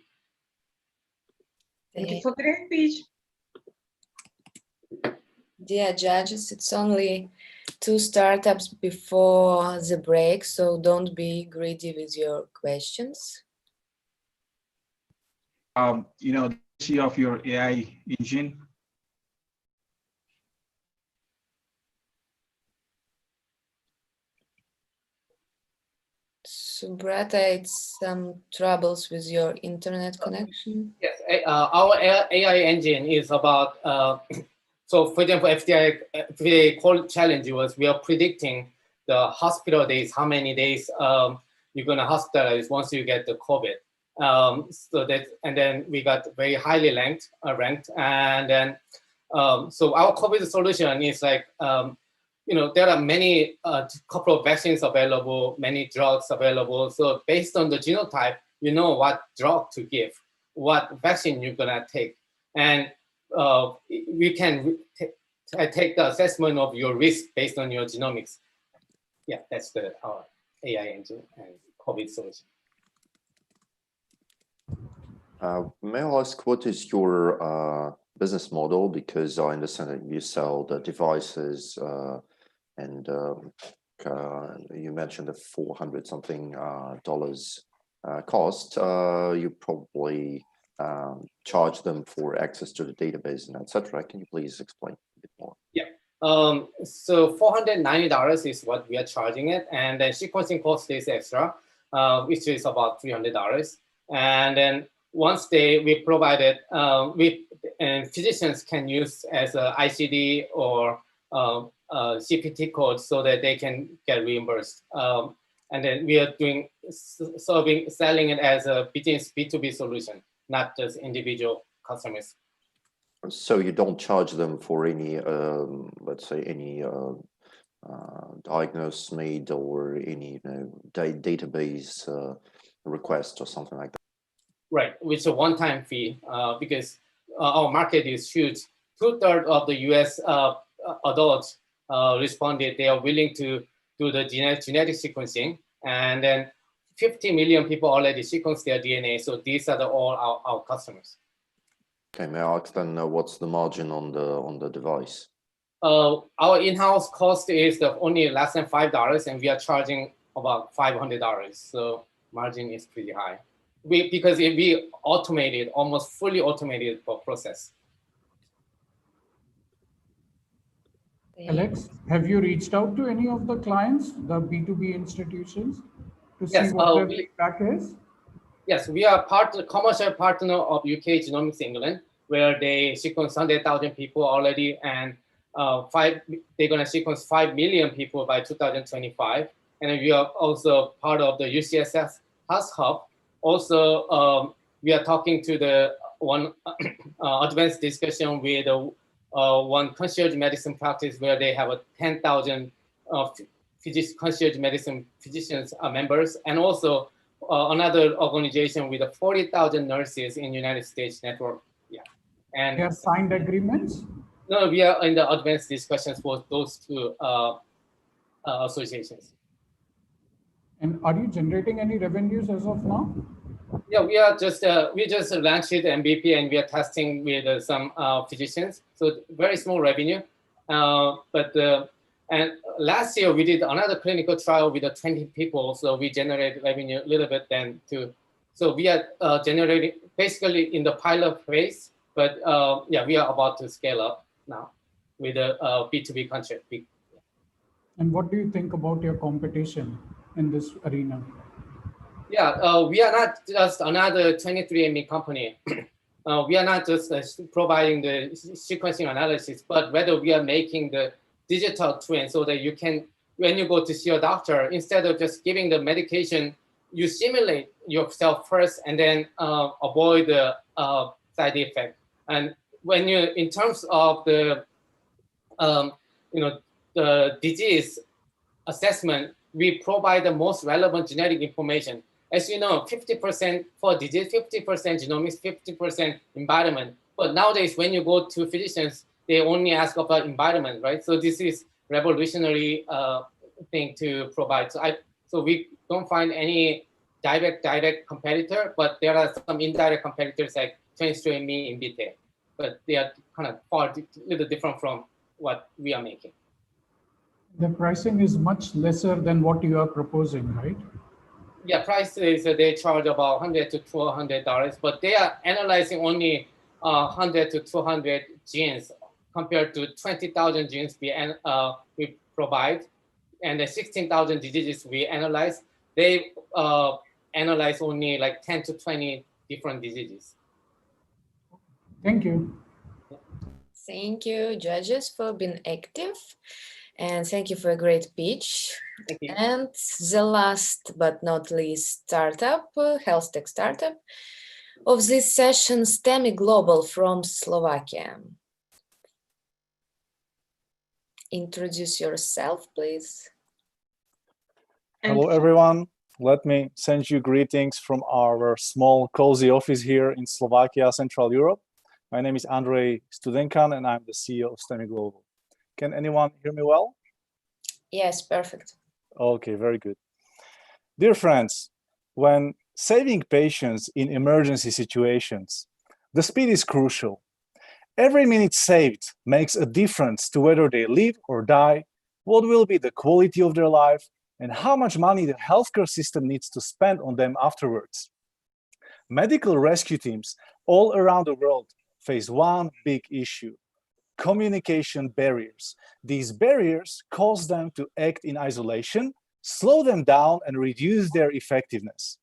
Thank you for the great speech. Dear judges, it's only 2 startups before the break, so don't be greedy with your questions. You know, the issue of your AI engine. Subrata, it's some troubles with your internet connection. Yes, our AI engine is about, so for example, FDA call challenge was we are predicting the hospital days, how many days you're going to hospitalize once you get the COVID. So that, and then we got very highly ranked, and then so our COVID solution is like, you know, there are many couple of vaccines available, many drugs available. So based on the genotype, you know what drug to give, what vaccine you're gonna take, and we can take the assessment of your risk based on your genomics. Yeah, that's our AI engine and COVID solution. May I ask, what is your business model? Because I understand that you sell the devices and you mentioned the $400-something cost. You probably charge them for access to the database and etc. Can you please explain a bit more? Yeah. So $490 is what we are charging it, and then sequencing cost is extra, which is about $300. And then once we provide it, and physicians can use as a ICD or CPT code so that they can get reimbursed. And then we are selling it as a B2B solution, not just individual customers. So you don't charge them for any, let's say, any diagnosis made or any database request or something like that. Right, which is a one-time fee because our market is huge. 2/3 of the U.S. Adults responded they are willing to do the genetic sequencing, and then 50 million people already sequenced their DNA. So these are all our customers. Okay, may I ask then what's the margin on the device? Our in-house cost is only less than $5, and we are charging about $500. So margin is pretty high. Because we automated, almost fully automated the process. Alex, have you reached out to any of the clients, the B2B institutions, to Yes, see what their feedback is? Yes, we are commercial partner of UK Genomics England, where they sequence 100,000 people already, and they're going to sequence 5 million people by 2025. And we are also part of the UCSF Health Hub. Also, we are talking to the one advanced discussion with one concierge medicine practice where they have 10,000 concierge medicine physicians members, and also another organization with 40,000 nurses in United States network. Yeah, and they have signed agreements. No, we are in the advanced discussions for those two associations. And are you generating any revenues as of now? Yeah, we just launched it MVP, and we are testing with some physicians. So very small revenue, and last year we did another clinical trial with 20 people. So we generated revenue a little bit then too. So we are generating basically in the pilot phase, but yeah, we are about to scale up now with a B2B contract. And what do you think about your competition in this arena? Yeah, we are not just another 23andMe company. We are not just providing the sequencing analysis, but rather we are making the digital twin so that you can, when you go to see your doctor, instead of just giving the medication, you simulate yourself first and then avoid the side effect. And when you, in terms of the, the disease assessment, we provide the most relevant genetic information. As you know, 50% for disease, 50% genomics, 50% environment. But nowadays, when you go to physicians, they only ask about environment, right? So this is revolutionary thing to provide. So we don't find any direct competitor, but there are some indirect competitors like 23andMe, Invite, but they are kind of far, a little different from what we are making. The pricing is much lesser than what you are proposing, right? Yeah, price is they charge about $100 to $200, but they are analyzing only 100 to 200 genes compared to 20,000 genes we provide, and the 16,000 diseases we analyze. They analyze only like 10 to 20 different diseases. Thank you. Thank you, judges, for being active. And thank you for a great pitch. Thank you. And the last but not least startup, healthtech startup of this session, Stemi Global from Slovakia. Introduce yourself, please. Hello, everyone. Let me send you greetings from our small, cozy office here in Slovakia, Central Europe. My name is Andrej Studenkan, and I'm the CEO of Stemi Global. Can anyone hear me well? Yes, perfect. Okay, very good. Dear friends, when saving patients in emergency situations, the speed is crucial. Every minute saved makes a difference to whether they live or die, what will be the quality of their life, and how much money the healthcare system needs to spend on them afterwards. Medical rescue teams all around the world face one big issue: communication barriers. These barriers cause them to act in isolation, slow them down, and reduce their effectiveness.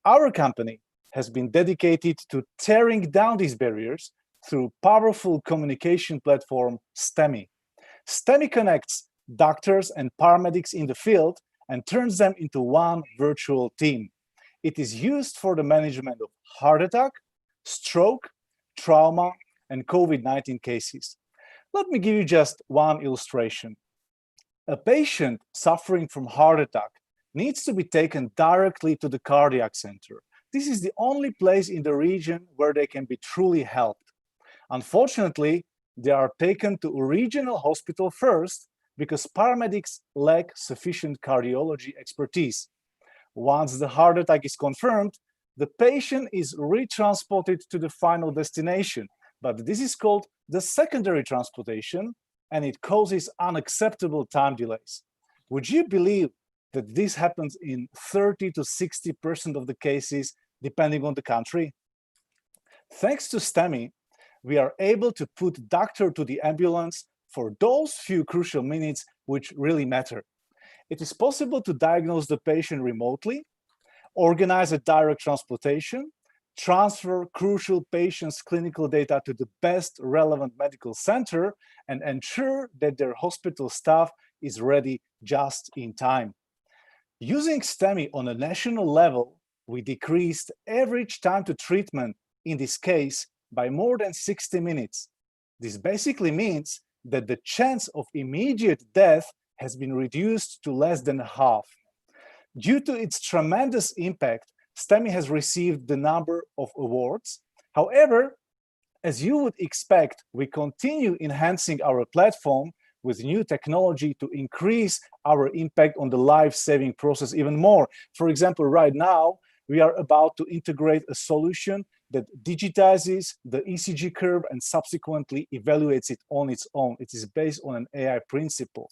Our company has been dedicated to tearing down these barriers through powerful communication platform Stemi. Stemi connects doctors and paramedics in the field and turns them into one virtual team. It is used for the management of heart attack, stroke, trauma, and COVID-19 cases. Let me give you just one illustration. A patient suffering from heart attack needs to be taken directly to the cardiac center. This is the only place in the region where they can be truly helped. Unfortunately, they are taken to a regional hospital first because paramedics lack sufficient cardiology expertise. Once the heart attack is confirmed, the patient is retransported to the final destination, but this is called the secondary transportation, and it causes unacceptable time delays. Would you believe that this happens in 30 to 60% of the cases, depending on the country? Thanks to Stemi, we are able to put doctor to the ambulance for those few crucial minutes which really matter. It is possible to diagnose the patient remotely, organize a direct transportation, transfer crucial patients' clinical data to the best relevant medical center, and ensure that their hospital staff is ready just in time. Using Stemi on a national level, we decreased average time to treatment, in this case, by more than 60 minutes. This basically means that the chance of immediate death has been reduced to less than half. Due to its tremendous impact, Stemi has received the number of awards. However, as you would expect, we continue enhancing our platform with new technology to increase our impact on the life-saving process even more. For example, right now, we are about to integrate a solution that digitizes the ECG curve and subsequently evaluates it on its own. It is based on an AI principle.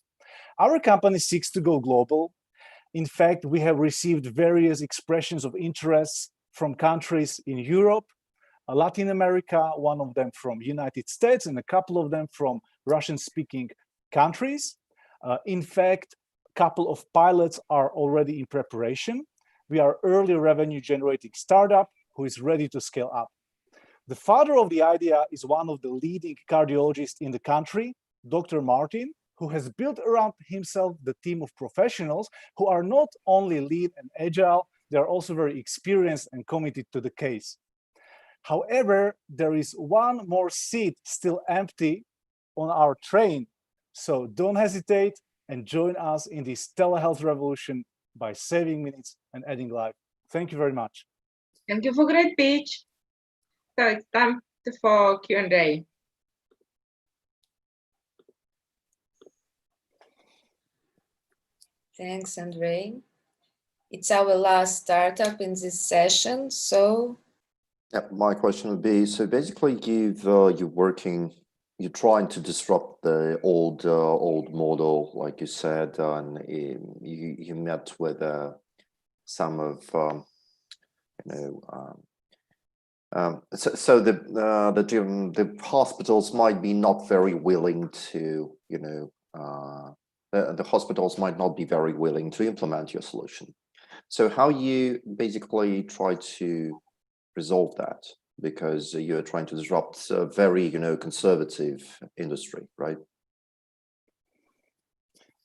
Our company seeks to go global. In fact, we have received various expressions of interest from countries in Europe, Latin America, one of them from United States, and a couple of them from Russian-speaking countries. In fact, a couple of pilots are already in preparation. We are early revenue generating startup who is ready to scale up. The father of the idea is one of the leading cardiologists in the country, Dr. Martin, who has built around himself the team of professionals who are not only lean and agile, they are also very experienced and committed to the case. However, there is one more seat still empty on our train, so don't hesitate and join us in this telehealth revolution by saving minutes and adding life. Thank you very much. Thank you for great pitch. So it's time for Q&A. Thanks, Andrej. It's our last startup in this session, so... Yeah, my question would be, so basically you're working you're trying to disrupt the old model, like you said, and you met with some of so the hospitals might be not very willing to the hospitals might not be very willing to implement your solution. So how you basically try to resolve that, because you're trying to disrupt a very conservative industry, right?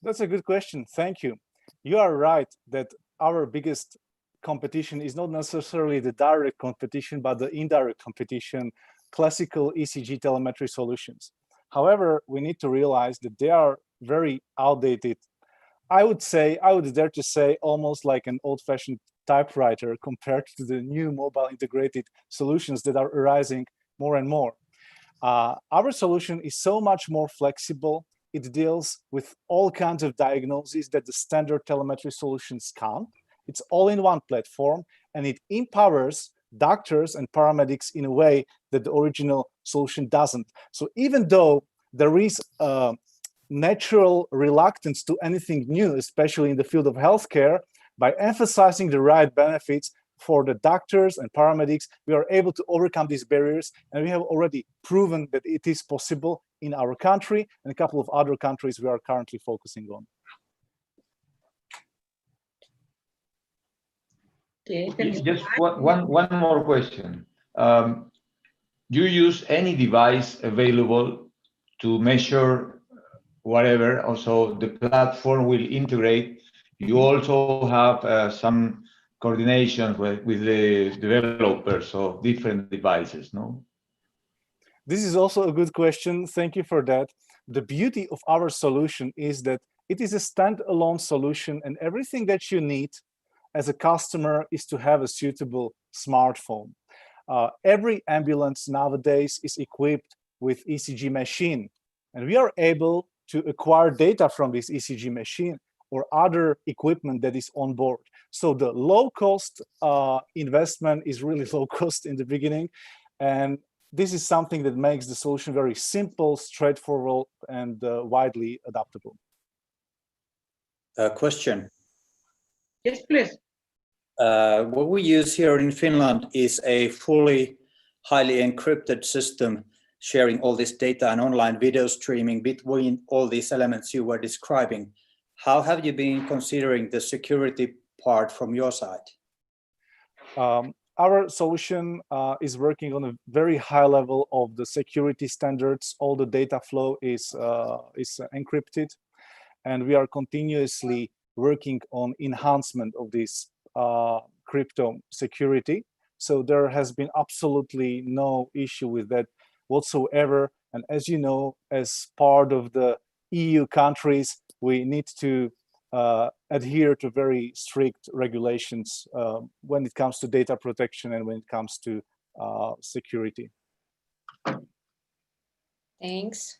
That's a good question. Thank you. You are right that our biggest competition is not necessarily the direct competition, but the indirect competition, classical ECG telemetry solutions. However, we need to realize that they are very outdated. I would dare to say almost like an old-fashioned typewriter compared to the new mobile integrated solutions that are arising more and more. Our solution is so much more flexible. It deals with all kinds of diagnoses that the standard telemetry solutions can't. It's all in one platform, and it empowers doctors and paramedics in a way that the original solution doesn't. So even though there is a natural reluctance to anything new, especially in the field of healthcare, by emphasizing the right benefits for the doctors and paramedics, we are able to overcome these barriers, and we have already proven that it is possible in our country and a couple of other countries we are currently focusing on. Just one more question. Do you use any device available to measure whatever? Also, the platform will integrate. You also have some coordination with the developers of different devices, no? This is also a good question. Thank you for that. The beauty of our solution is that it is a standalone solution, and everything that you need as a customer is to have a suitable smartphone. Every ambulance nowadays is equipped with ECG machine, and we are able to acquire data from this ECG machine or other equipment that is on board. So the low-cost investment is really low cost in the beginning, and this is something that makes the solution very simple, straightforward, and widely adaptable. Question. Yes, please. What we use here in Finland is a fully highly encrypted system sharing all this data and online video streaming between all these elements you were describing. How have you been considering the security part from your side? Our solution is working on a very high level of the security standards. All the data flow is encrypted, and we are continuously working on enhancement of this crypto security. So there has been absolutely no issue with that whatsoever. And as you know, as part of the EU countries, we need to adhere to very strict regulations when it comes to data protection and when it comes to security. Thanks.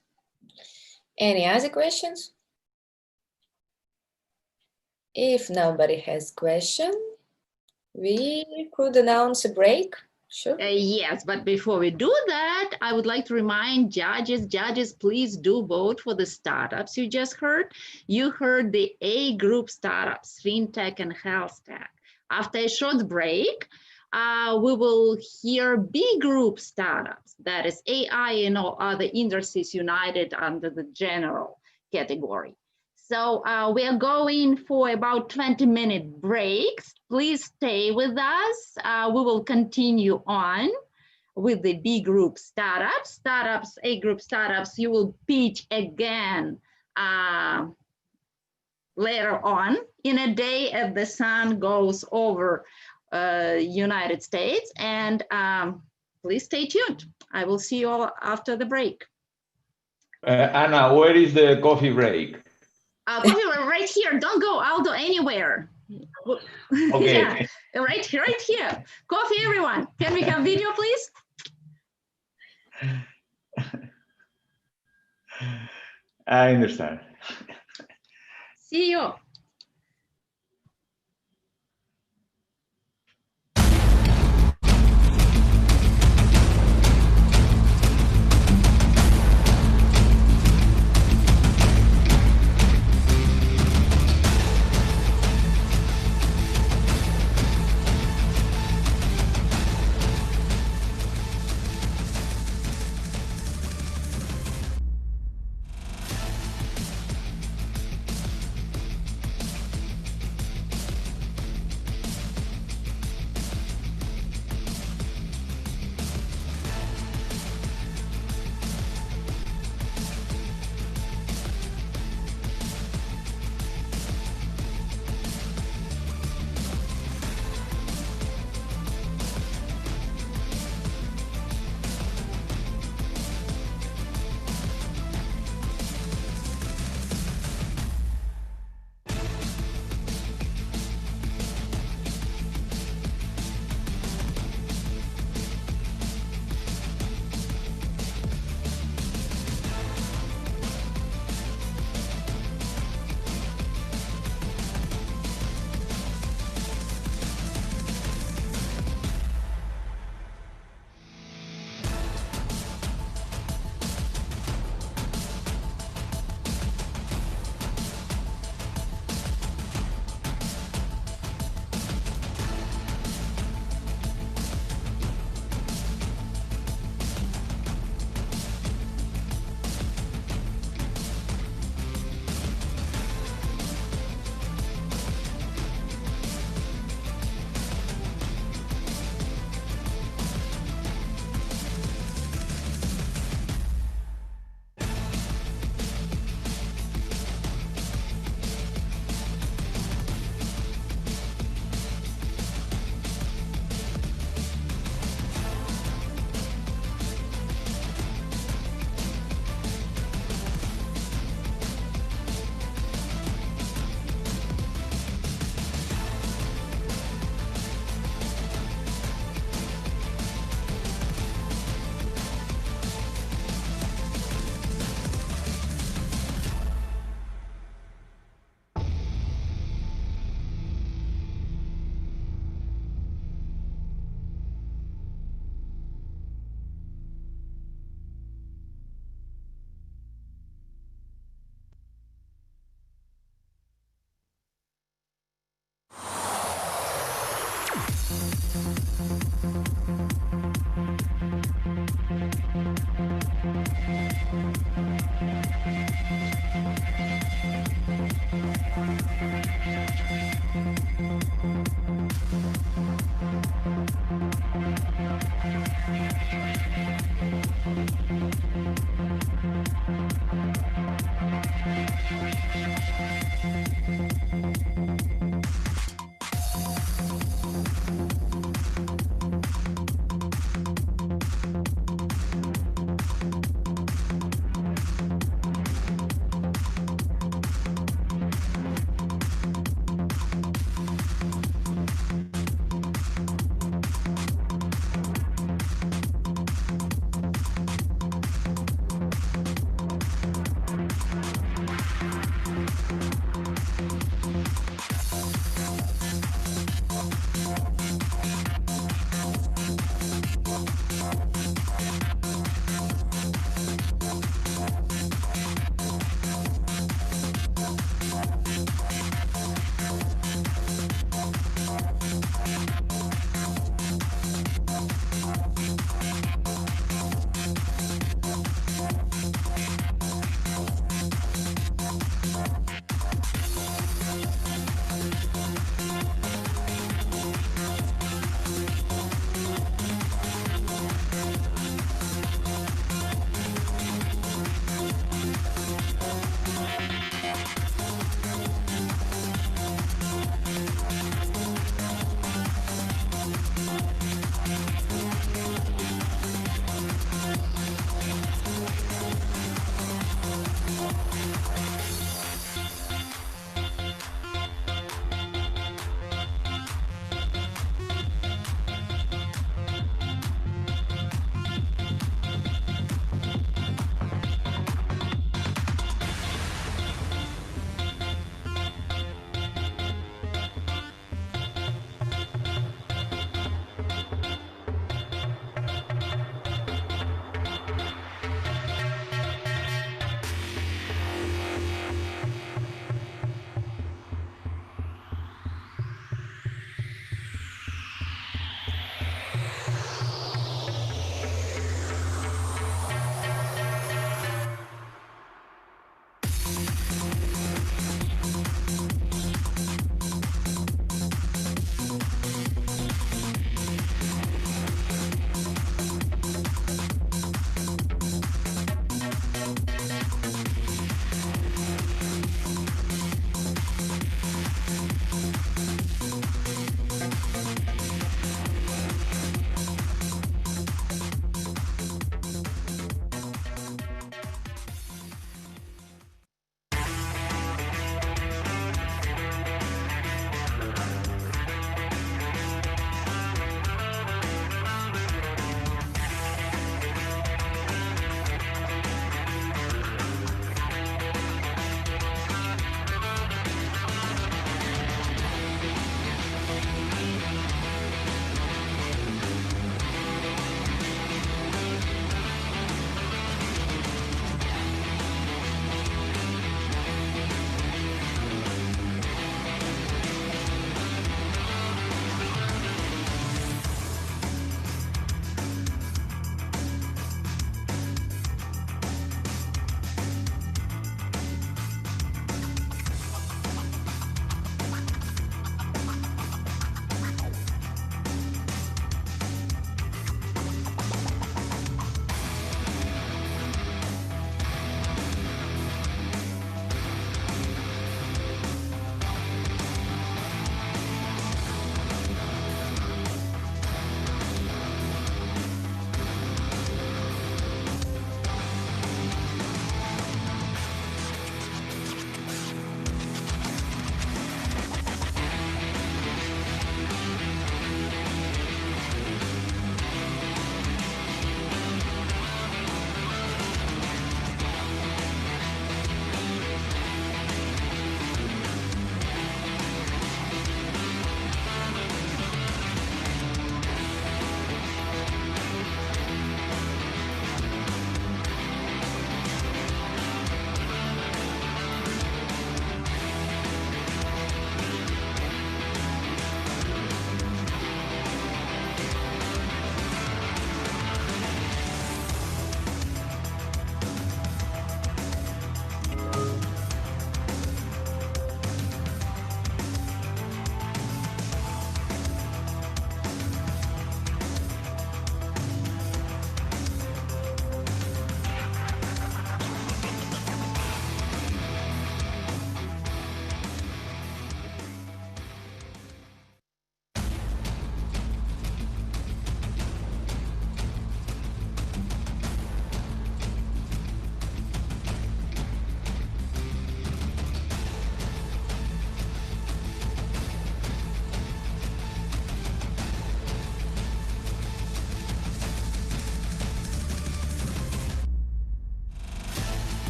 Any other questions? If nobody has question, we could announce a break. Sure. Yes, but before we do that, I would like to remind judges, please do vote for the startups you just heard. You heard the A group startups, fintech and healthtech. After a short break, we will hear B group startups, that is AI and all other industries united under the general category. So we are going for about 20-minute breaks. Please stay with us. We will continue on with the B group startups. A group startups, you will pitch again later on in a day as the sun goes over United States. And please stay tuned. I will see you all after the break. Anna, where is the coffee break? Coffee right here. Don't go, Aldo, anywhere. Okay. Yeah, right here. Coffee, everyone. Can we have video, please? I understand. See you.